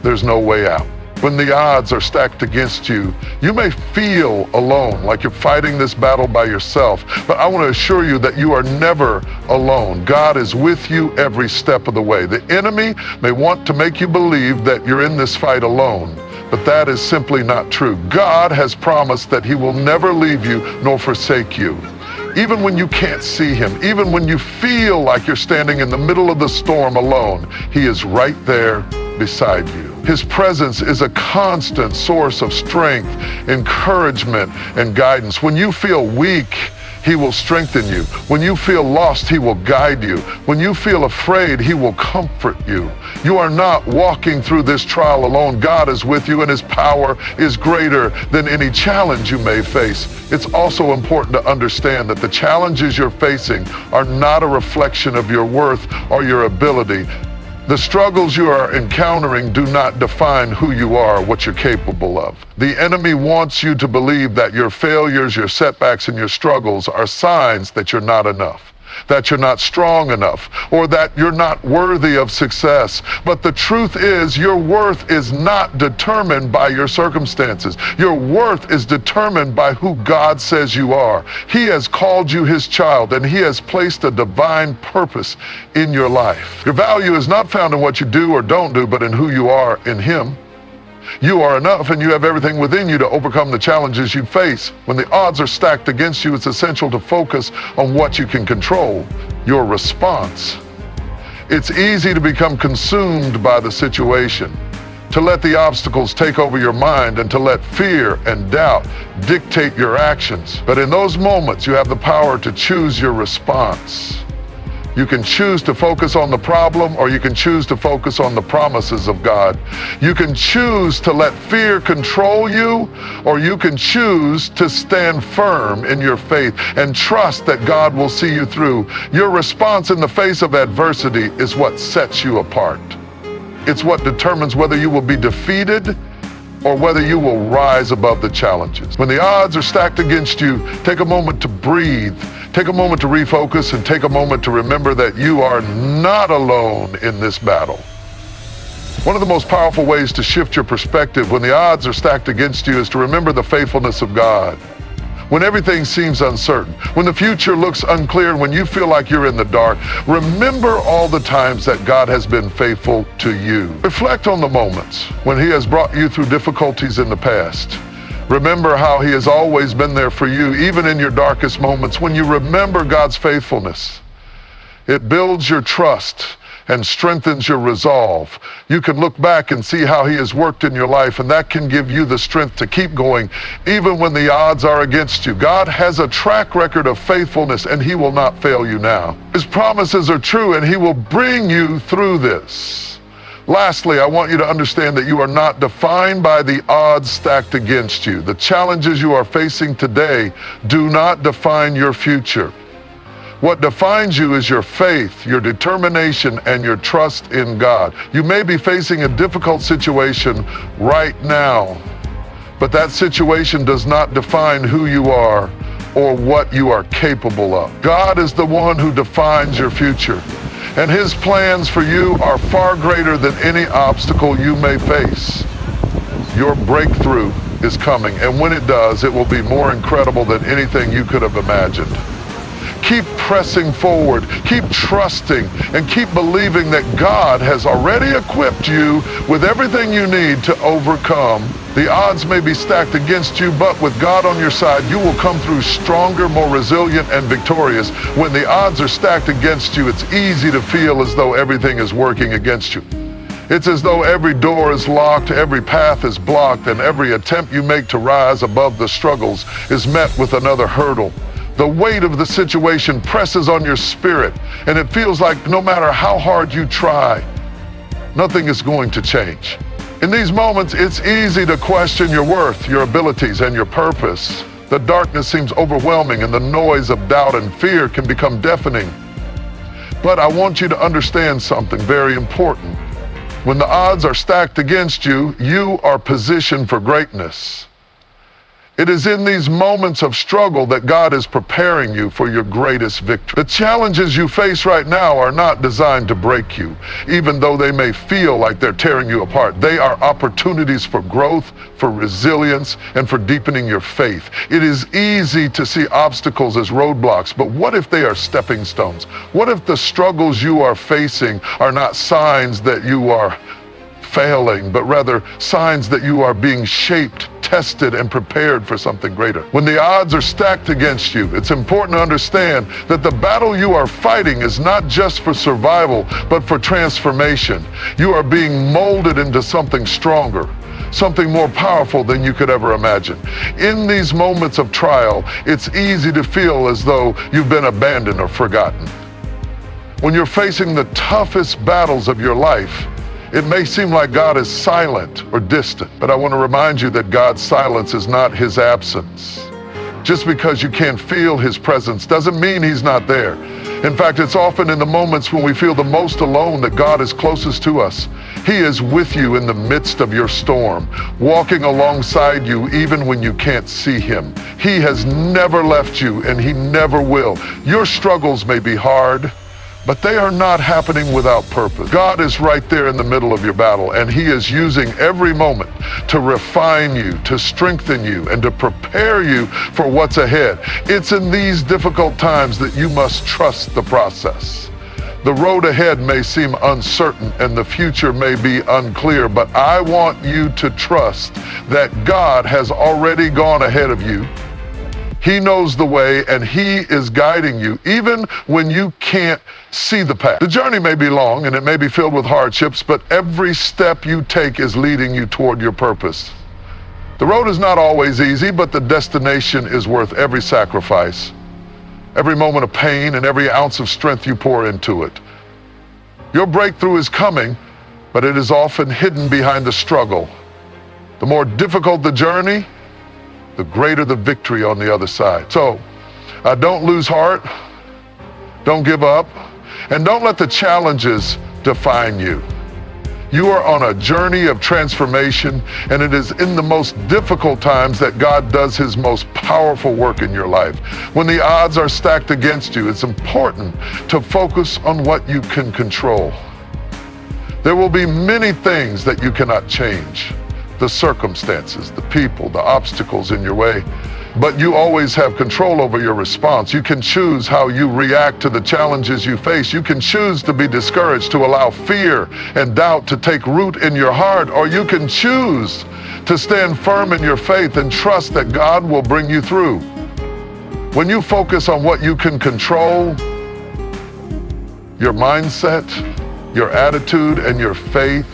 there's no way out. When the odds are stacked against you, you may feel alone, like you're fighting this battle by yourself. But I want to assure you that you are never alone. God is with you every step of the way. The enemy may want to make you believe that you're in this fight alone, but that is simply not true. God has promised that he will never leave you nor forsake you. Even when you can't see him, even when you feel like you're standing in the middle of the storm alone, he is right there beside you. His presence is a constant source of strength, encouragement, and guidance. When you feel weak, he will strengthen you. When you feel lost, he will guide you. When you feel afraid, he will comfort you. You are not walking through this trial alone. God is with you, and his power is greater than any challenge you may face. It's also important to understand that the challenges you're facing are not a reflection of your worth or your ability. The struggles you are encountering do not define who you are, what you're capable of. The enemy wants you to believe that your failures, your setbacks, and your struggles are signs that you're not enough, that you're not strong enough, or that you're not worthy of success. But the truth is, your worth is not determined by your circumstances. Your worth is determined by who God says you are. He has called you his child, and he has placed a divine purpose in your life. Your value is not found in what you do or don't do, but in who you are in him. You are enough, and you have everything within you to overcome the challenges you face. When the odds are stacked against you, it's essential to focus on what you can control, your response. It's easy to become consumed by the situation, to let the obstacles take over your mind, and to let fear and doubt dictate your actions. But in those moments, you have the power to choose your response. You can choose to focus on the problem, or you can choose to focus on the promises of God. You can choose to let fear control you, or you can choose to stand firm in your faith and trust that God will see you through. Your response in the face of adversity is what sets you apart. It's what determines whether you will be defeated or whether you will rise above the challenges. When the odds are stacked against you, take a moment to breathe. Take a moment to refocus, and take a moment to remember that you are not alone in this battle. One of the most powerful ways to shift your perspective when the odds are stacked against you is to remember the faithfulness of God. When everything seems uncertain, when the future looks unclear, and when you feel like you're in the dark, remember all the times that God has been faithful to you. Reflect on the moments when he has brought you through difficulties in the past. Remember how he has always been there for you, even in your darkest moments. When you remember God's faithfulness, it builds your trust and strengthens your resolve. You can look back and see how he has worked in your life, and that can give you the strength to keep going, even when the odds are against you. God has a track record of faithfulness, and he will not fail you now. His promises are true, and he will bring you through this. Lastly, I want you to understand that you are not defined by the odds stacked against you. The challenges you are facing today do not define your future. What defines you is your faith, your determination, and your trust in God. You may be facing a difficult situation right now, but that situation does not define who you are or what you are capable of. God is the one who defines your future, and his plans for you are far greater than any obstacle you may face. Your breakthrough is coming, and when it does, it will be more incredible than anything you could have imagined. Keep pressing forward, keep trusting, and keep believing that God has already equipped you with everything you need to overcome. The odds may be stacked against you, but with God on your side, you will come through stronger, more resilient, and victorious. When the odds are stacked against you, it's easy to feel as though everything is working against you. It's as though every door is locked, every path is blocked, and every attempt you make to rise above the struggles is met with another hurdle. The weight of the situation presses on your spirit, and it feels like no matter how hard you try, nothing is going to change. In these moments, it's easy to question your worth, your abilities, and your purpose. The darkness seems overwhelming, and the noise of doubt and fear can become deafening. But I want you to understand something very important. When the odds are stacked against you, you are positioned for greatness. It is in these moments of struggle that God is preparing you for your greatest victory. The challenges you face right now are not designed to break you, even though they may feel like they're tearing you apart. They are opportunities for growth, for resilience, and for deepening your faith. It is easy to see obstacles as roadblocks, but what if they are stepping stones? What if the struggles you are facing are not signs that you are failing, but rather signs that you are being shaped, tested, and prepared for something greater? When the odds are stacked against you, it's important to understand that the battle you are fighting is not just for survival, but for transformation. You are being molded into something stronger, something more powerful than you could ever imagine. In these moments of trial, it's easy to feel as though you've been abandoned or forgotten. When you're facing the toughest battles of your life, it may seem like God is silent or distant, but I want to remind you that God's silence is not his absence. Just because you can't feel his presence doesn't mean he's not there. In fact, it's often in the moments when we feel the most alone that God is closest to us. He is with you in the midst of your storm, walking alongside you even when you can't see him. He has never left you, and he never will. Your struggles may be hard, but they are not happening without purpose. God is right there in the middle of your battle, and he is using every moment to refine you, to strengthen you, and to prepare you for what's ahead. It's in these difficult times that you must trust the process. The road ahead may seem uncertain and the future may be unclear, but I want you to trust that God has already gone ahead of you. He knows the way, and he is guiding you, even when you can't see the path. The journey may be long, and it may be filled with hardships, but every step you take is leading you toward your purpose. The road is not always easy, but the destination is worth every sacrifice, every moment of pain, and every ounce of strength you pour into it. Your breakthrough is coming, but it is often hidden behind the struggle. The more difficult the journey, the greater the victory on the other side. So, don't lose heart, don't give up, and don't let the challenges define you. You are on a journey of transformation, and it is in the most difficult times that God does his most powerful work in your life. When the odds are stacked against you, it's important to focus on what you can control. There will be many things that you cannot change. The circumstances, the people, the obstacles in your way, but you always have control over your response. You can choose how you react to the challenges you face. You can choose to be discouraged, to allow fear and doubt to take root in your heart, or you can choose to stand firm in your faith and trust that God will bring you through. When you focus on what you can control, your mindset, your attitude, and your faith,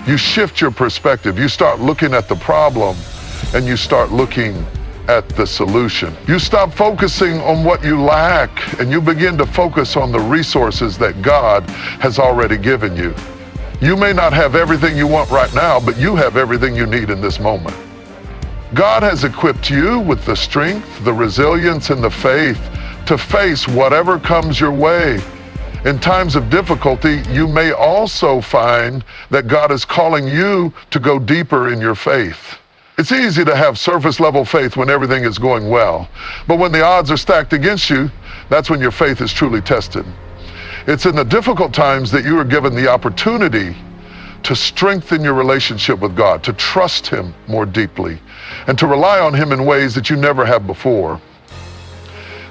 you shift your perspective. You start looking at the problem and you start looking at the solution. You stop focusing on what you lack and you begin to focus on the resources that God has already given you. You may not have everything you want right now, but you have everything you need in this moment. God has equipped you with the strength, the resilience, and the faith to face whatever comes your way. In times of difficulty, you may also find that God is calling you to go deeper in your faith. It's easy to have surface level faith when everything is going well, but when the odds are stacked against you, that's when your faith is truly tested. It's in the difficult times that you are given the opportunity to strengthen your relationship with God, to trust him more deeply, and to rely on him in ways that you never have before.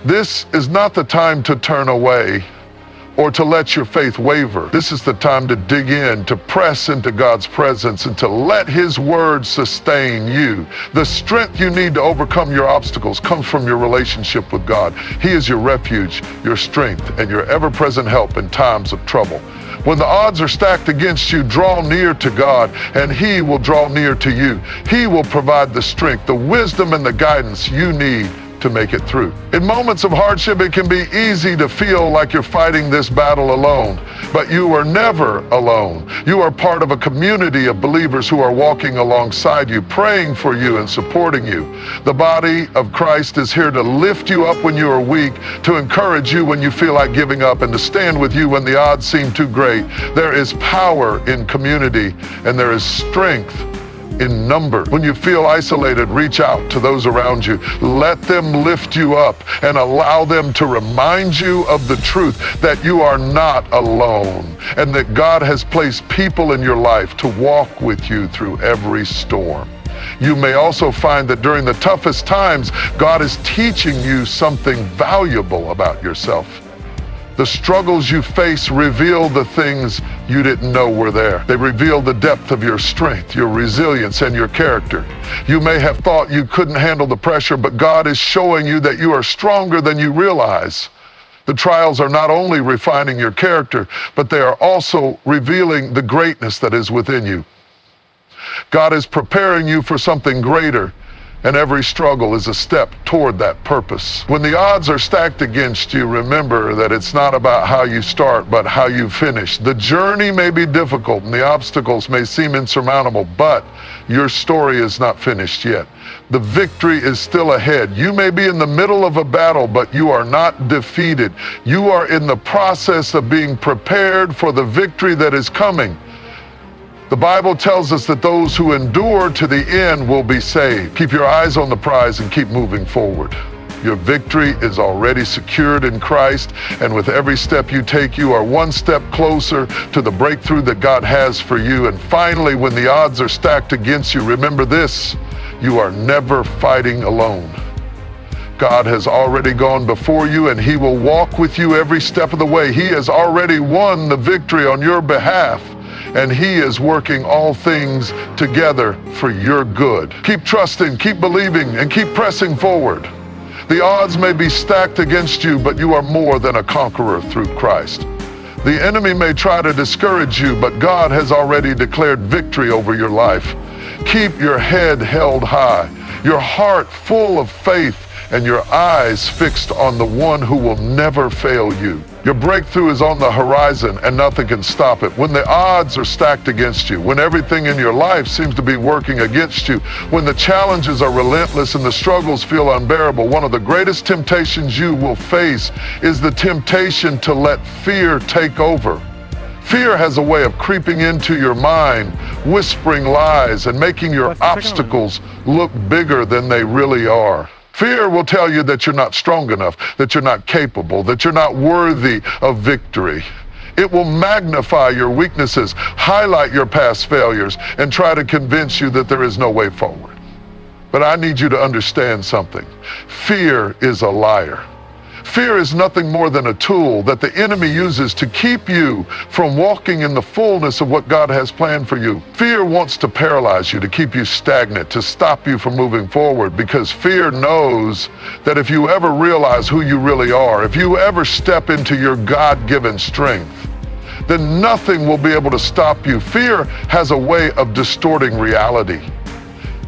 This is not the time to turn away or to let your faith waver. This is the time to dig in, to press into God's presence, and to let his word sustain you. The strength you need to overcome your obstacles comes from your relationship with God. He is your refuge, your strength, and your ever-present help in times of trouble. When the odds are stacked against you, draw near to God, and he will draw near to you. He will provide the strength, the wisdom, and the guidance you need to make it through. In moments of hardship, it can be easy to feel like you're fighting this battle alone, but you are never alone. You are part of a community of believers who are walking alongside you, praying for you and supporting you. The body of Christ is here to lift you up when you are weak, to encourage you when you feel like giving up, and to stand with you when the odds seem too great. There is power in community, and there is strength in number. When you feel isolated, reach out to those around you. Let them lift you up and allow them to remind you of the truth that you are not alone and that God has placed people in your life to walk with you through every storm. You may also find that during the toughest times, God is teaching you something valuable about yourself. The struggles you face reveal the things you didn't know were there. They reveal the depth of your strength, your resilience, and your character. You may have thought you couldn't handle the pressure, but God is showing you that you are stronger than you realize. The trials are not only refining your character, but they are also revealing the greatness that is within you. God is preparing you for something greater, and every struggle is a step toward that purpose. When the odds are stacked against you, remember that it's not about how you start, but how you finish. The journey may be difficult and the obstacles may seem insurmountable, but your story is not finished yet. The victory is still ahead. You may be in the middle of a battle, but you are not defeated. You are in the process of being prepared for the victory that is coming. The Bible tells us that those who endure to the end will be saved. Keep your eyes on the prize and keep moving forward. Your victory is already secured in Christ, and with every step you take, you are one step closer to the breakthrough that God has for you. And finally, when the odds are stacked against you, remember this: you are never fighting alone. God has already gone before you, and He will walk with you every step of the way. He has already won the victory on your behalf, and He is working all things together for your good. Keep trusting, keep believing, and keep pressing forward. The odds may be stacked against you, but you are more than a conqueror through Christ. The enemy may try to discourage you, but God has already declared victory over your life. Keep your head held high, your heart full of faith, and your eyes fixed on the one who will never fail you. Your breakthrough is on the horizon, and nothing can stop it. When the odds are stacked against you, when everything in your life seems to be working against you, when the challenges are relentless and the struggles feel unbearable, one of the greatest temptations you will face is the temptation to let fear take over. Fear has a way of creeping into your mind, whispering lies, and making your obstacles look bigger than they really are. Fear will tell you that you're not strong enough, that you're not capable, that you're not worthy of victory. It will magnify your weaknesses, highlight your past failures, and try to convince you that there is no way forward. But I need you to understand something. Fear is a liar. Fear is nothing more than a tool that the enemy uses to keep you from walking in the fullness of what God has planned for you. Fear wants to paralyze you, to keep you stagnant, to stop you from moving forward, because fear knows that if you ever realize who you really are, if you ever step into your God-given strength, then nothing will be able to stop you. Fear has a way of distorting reality.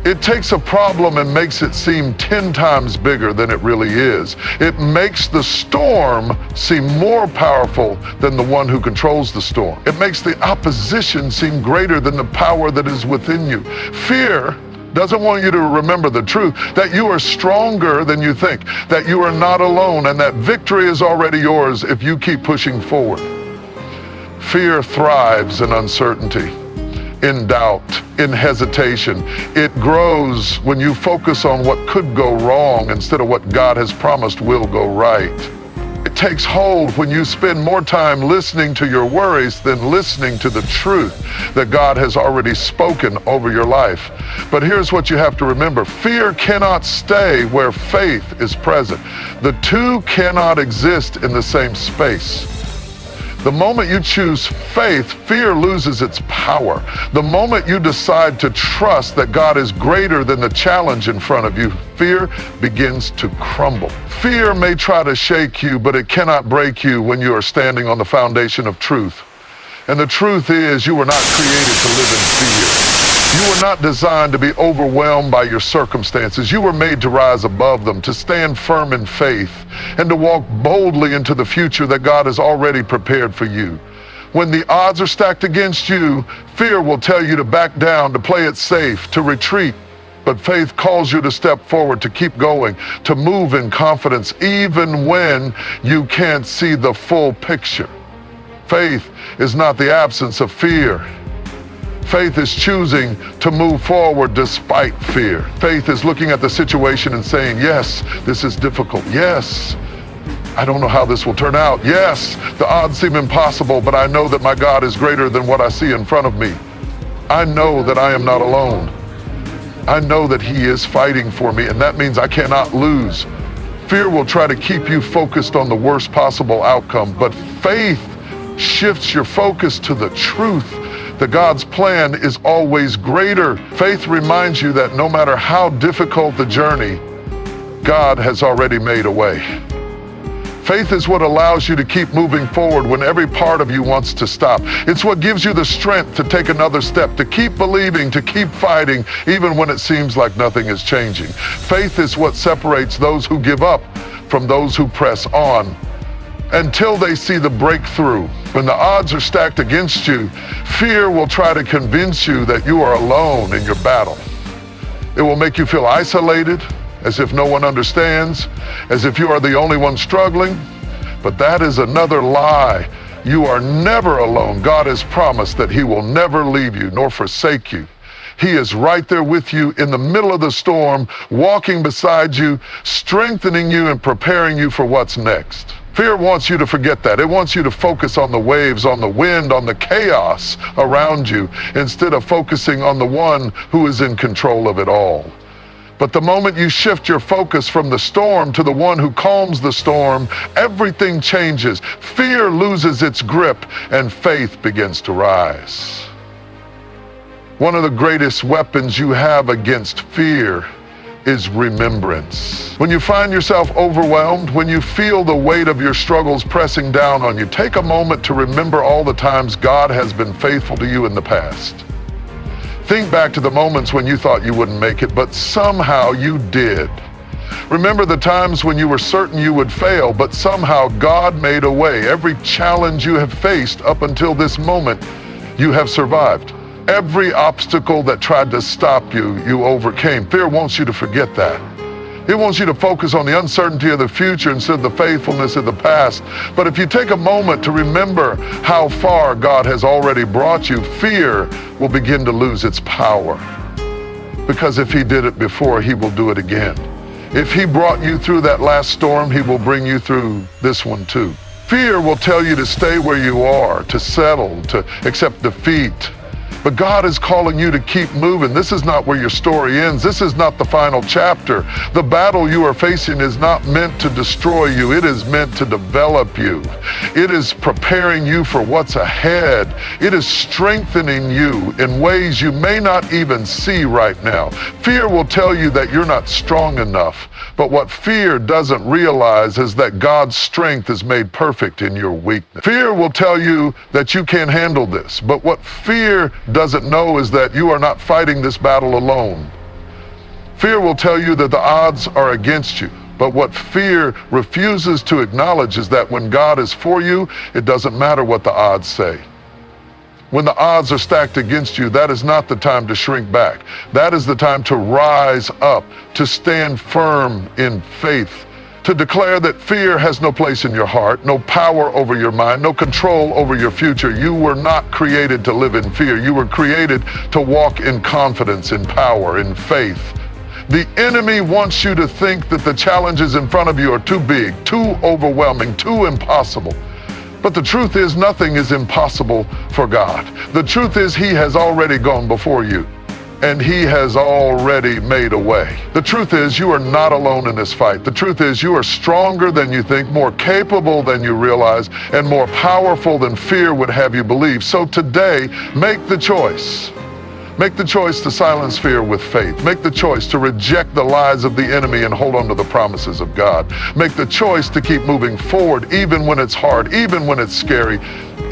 It takes a problem and makes it seem 10 times bigger than it really is. It makes the storm seem more powerful than the one who controls the storm. It makes the opposition seem greater than the power that is within you. Fear doesn't want you to remember the truth, that you are stronger than you think, that you are not alone, and that victory is already yours if you keep pushing forward. Fear thrives in uncertainty, in doubt, in hesitation. It grows when you focus on what could go wrong instead of what God has promised will go right. It takes hold when you spend more time listening to your worries than listening to the truth that God has already spoken over your life. But here's what you have to remember. Fear cannot stay where faith is present. The two cannot exist in the same space. The moment you choose faith, fear loses its power. The moment you decide to trust that God is greater than the challenge in front of you, fear begins to crumble. Fear may try to shake you, but it cannot break you when you are standing on the foundation of truth. And the truth is, you were not created to live in fear. You were not designed to be overwhelmed by your circumstances. You were made to rise above them, to stand firm in faith, and to walk boldly into the future that God has already prepared for you. When the odds are stacked against you, fear will tell you to back down, to play it safe, to retreat. But faith calls you to step forward, to keep going, to move in confidence, even when you can't see the full picture. Faith is not the absence of fear. Faith is choosing to move forward despite fear. Faith is looking at the situation and saying, yes, this is difficult. Yes, I don't know how this will turn out. Yes, the odds seem impossible, but I know that my God is greater than what I see in front of me. I know that I am not alone. I know that He is fighting for me, and that means I cannot lose. Fear will try to keep you focused on the worst possible outcome, but faith shifts your focus to the truth that God's plan is always greater. Faith reminds you that no matter how difficult the journey, God has already made a way. Faith is what allows you to keep moving forward when every part of you wants to stop. It's what gives you the strength to take another step, to keep believing, to keep fighting, even when it seems like nothing is changing. Faith is what separates those who give up from those who press on until they see the breakthrough. When the odds are stacked against you, fear will try to convince you that you are alone in your battle. It will make you feel isolated, as if no one understands, as if you are the only one struggling. But that is another lie. You are never alone. God has promised that He will never leave you nor forsake you. He is right there with you in the middle of the storm, walking beside you, strengthening you and preparing you for what's next. Fear wants you to forget that. It wants you to focus on the waves, on the wind, on the chaos around you, instead of focusing on the one who is in control of it all. But the moment you shift your focus from the storm to the one who calms the storm, everything changes. Fear loses its grip and faith begins to rise. One of the greatest weapons you have against fear is remembrance. When you find yourself overwhelmed, when you feel the weight of your struggles pressing down on you, take a moment to remember all the times God has been faithful to you in the past. Think back to the moments when you thought you wouldn't make it, but somehow you did. Remember the times when you were certain you would fail, but somehow God made a way. Every challenge you have faced up until this moment, you have survived. Every obstacle that tried to stop you, you overcame. Fear wants you to forget that. It wants you to focus on the uncertainty of the future instead of the faithfulness of the past. But if you take a moment to remember how far God has already brought you, fear will begin to lose its power. Because if He did it before, He will do it again. If He brought you through that last storm, He will bring you through this one too. Fear will tell you to stay where you are, to settle, to accept defeat. But God is calling you to keep moving. This is not where your story ends. This is not the final chapter. The battle you are facing is not meant to destroy you. It is meant to develop you. It is preparing you for what's ahead. It is strengthening you in ways you may not even see right now. Fear will tell you that you're not strong enough. But what fear doesn't realize is that God's strength is made perfect in your weakness. Fear will tell you that you can't handle this. But what fear doesn't know is that you are not fighting this battle alone. Fear will tell you that the odds are against you. But what fear refuses to acknowledge is that when God is for you, it doesn't matter what the odds say. When the odds are stacked against you, that is not the time to shrink back. That is the time to rise up, to stand firm in faith, to declare that fear has no place in your heart, no power over your mind, no control over your future. You were not created to live in fear. You were created to walk in confidence, in power, in faith. The enemy wants you to think that the challenges in front of you are too big, too overwhelming, too impossible. But the truth is, nothing is impossible for God. The truth is, He has already gone before you, and He has already made a way. The truth is, you are not alone in this fight. The truth is, you are stronger than you think, more capable than you realize, and more powerful than fear would have you believe. So today, make the choice. Make the choice to silence fear with faith. Make the choice to reject the lies of the enemy and hold on to the promises of God. Make the choice to keep moving forward even when it's hard, even when it's scary,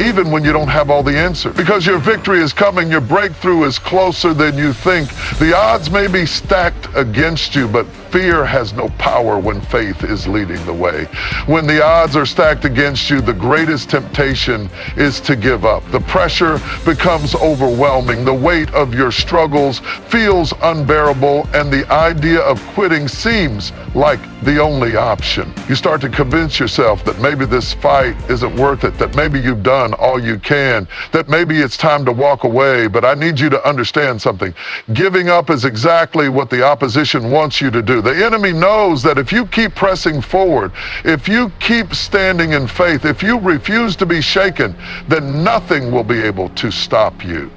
even when you don't have all the answers. Because your victory is coming, your breakthrough is closer than you think. The odds may be stacked against you, but fear has no power when faith is leading the way. When the odds are stacked against you, the greatest temptation is to give up. The pressure becomes overwhelming. The weight of your struggles feels unbearable, and the idea of quitting seems like the only option. You start to convince yourself that maybe this fight isn't worth it, that maybe you've done all you can, that maybe it's time to walk away. But I need you to understand something. Giving up is exactly what the opposition wants you to do. The enemy knows that if you keep pressing forward, if you keep standing in faith, if you refuse to be shaken, then nothing will be able to stop you.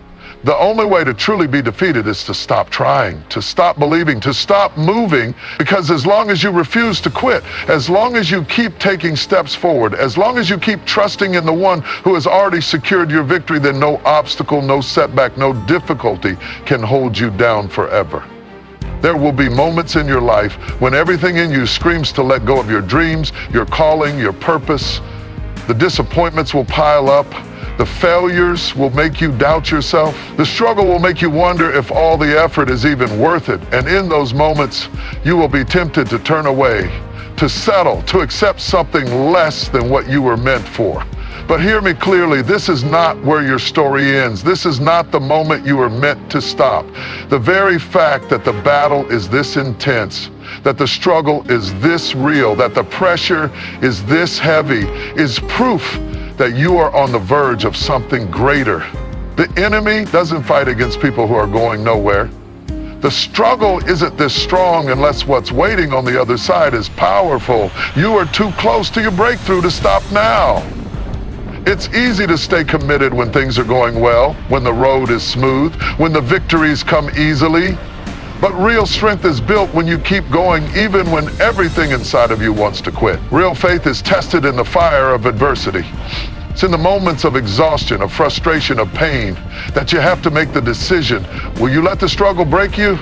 The only way to truly be defeated is to stop trying, to stop believing, to stop moving, because as long as you refuse to quit, as long as you keep taking steps forward, as long as you keep trusting in the one who has already secured your victory, then no obstacle, no setback, no difficulty can hold you down forever. There will be moments in your life when everything in you screams to let go of your dreams, your calling, your purpose. The disappointments will pile up. The failures will make you doubt yourself. The struggle will make you wonder if all the effort is even worth it. And in those moments, you will be tempted to turn away, to settle, to accept something less than what you were meant for. But hear me clearly, this is not where your story ends. This is not the moment you were meant to stop. The very fact that the battle is this intense, that the struggle is this real, that the pressure is this heavy, is proof that you are on the verge of something greater. The enemy doesn't fight against people who are going nowhere. The struggle isn't this strong unless what's waiting on the other side is powerful. You are too close to your breakthrough to stop now. It's easy to stay committed when things are going well, when the road is smooth, when the victories come easily. But real strength is built when you keep going even when everything inside of you wants to quit. Real faith is tested in the fire of adversity. It's in the moments of exhaustion, of frustration, of pain that you have to make the decision. Will you let the struggle break you,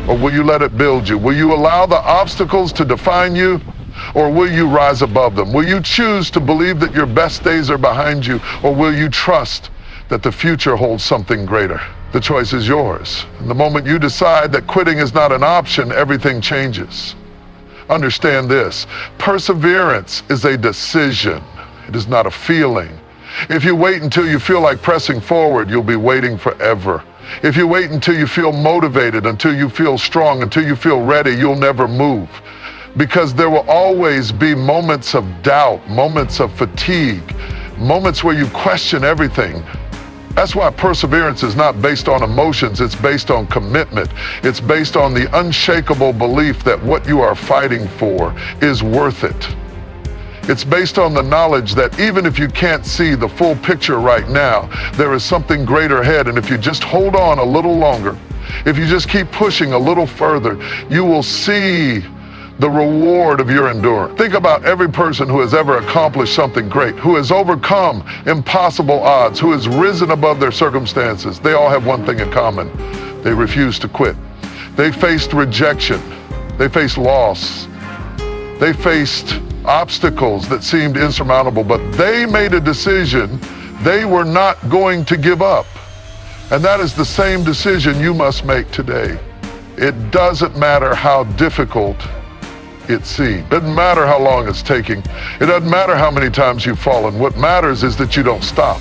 or will you let it build you? Will you allow the obstacles to define you, or will you rise above them? Will you choose to believe that your best days are behind you, or will you trust that the future holds something greater? The choice is yours. And the moment you decide that quitting is not an option, everything changes. Understand this: perseverance is a decision. It is not a feeling. If you wait until you feel like pressing forward, you'll be waiting forever. If you wait until you feel motivated, until you feel strong, until you feel ready, you'll never move. Because there will always be moments of doubt, moments of fatigue, moments where you question everything. That's why perseverance is not based on emotions, it's based on commitment. It's based on the unshakable belief that what you are fighting for is worth it. It's based on the knowledge that even if you can't see the full picture right now, there is something greater ahead. And if you just hold on a little longer, if you just keep pushing a little further, you will see the reward of your endurance. Think about every person who has ever accomplished something great, who has overcome impossible odds, who has risen above their circumstances. They all have one thing in common: they refused to quit. They faced rejection. They faced loss. They faced obstacles that seemed insurmountable, but they made a decision. They were not going to give up. And that is the same decision you must make today. It doesn't matter how difficult it seems. It doesn't matter how long it's taking. It doesn't matter how many times you've fallen. What matters is that you don't stop.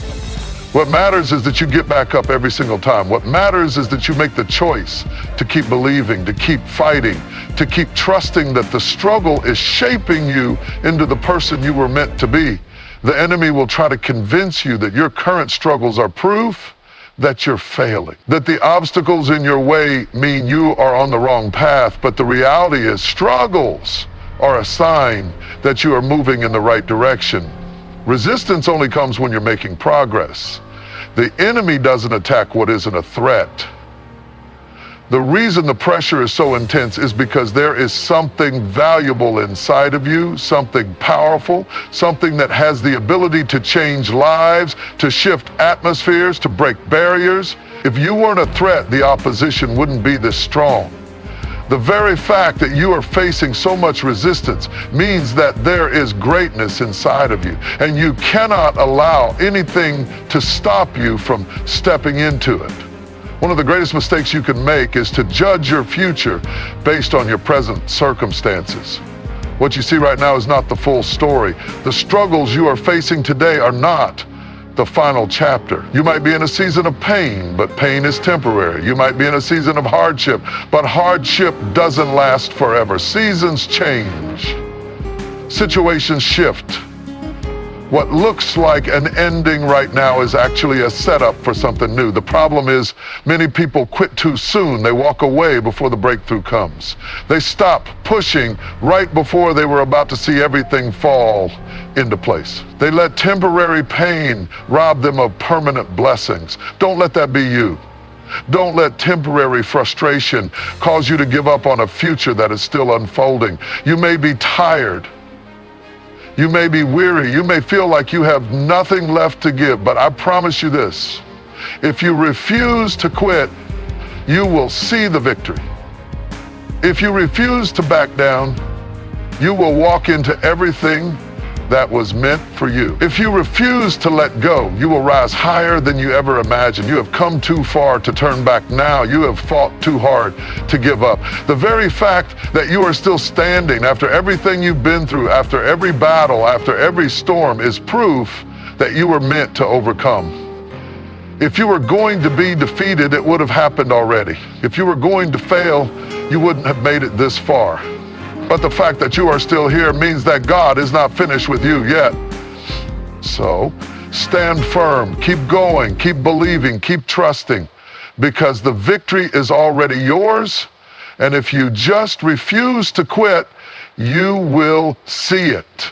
What matters is that you get back up every single time. What matters is that you make the choice to keep believing, to keep fighting, to keep trusting that the struggle is shaping you into the person you were meant to be. The enemy will try to convince you that your current struggles are proof that you're failing, that the obstacles in your way mean you are on the wrong path. But the reality is, struggles are a sign that you are moving in the right direction. Resistance only comes when you're making progress. The enemy doesn't attack what isn't a threat. The reason the pressure is so intense is because there is something valuable inside of you, something powerful, something that has the ability to change lives, to shift atmospheres, to break barriers. If you weren't a threat, the opposition wouldn't be this strong. The very fact that you are facing so much resistance means that there is greatness inside of you, and you cannot allow anything to stop you from stepping into it. One of the greatest mistakes you can make is to judge your future based on your present circumstances. What you see right now is not the full story. The struggles you are facing today are not the final chapter. You might be in a season of pain, but pain is temporary. You might be in a season of hardship, but hardship doesn't last forever. Seasons change. Situations shift. What looks like an ending right now is actually a setup for something new. The problem is many people quit too soon. They walk away before the breakthrough comes. They stop pushing right before they were about to see everything fall into place. They let temporary pain rob them of permanent blessings. Don't let that be you. Don't let temporary frustration cause you to give up on a future that is still unfolding. You may be tired. You may be weary. You may feel like you have nothing left to give, but I promise you this. If you refuse to quit, you will see the victory. If you refuse to back down, you will walk into everything that was meant for you. If you refuse to let go, you will rise higher than you ever imagined. You have come too far to turn back now. You have fought too hard to give up. The very fact that you are still standing after everything you've been through, after every battle, after every storm, is proof that you were meant to overcome. If you were going to be defeated, it would have happened already. If you were going to fail, you wouldn't have made it this far. But the fact that you are still here means that God is not finished with you yet. So stand firm, keep going, keep believing, keep trusting, because the victory is already yours. And if you just refuse to quit, you will see it.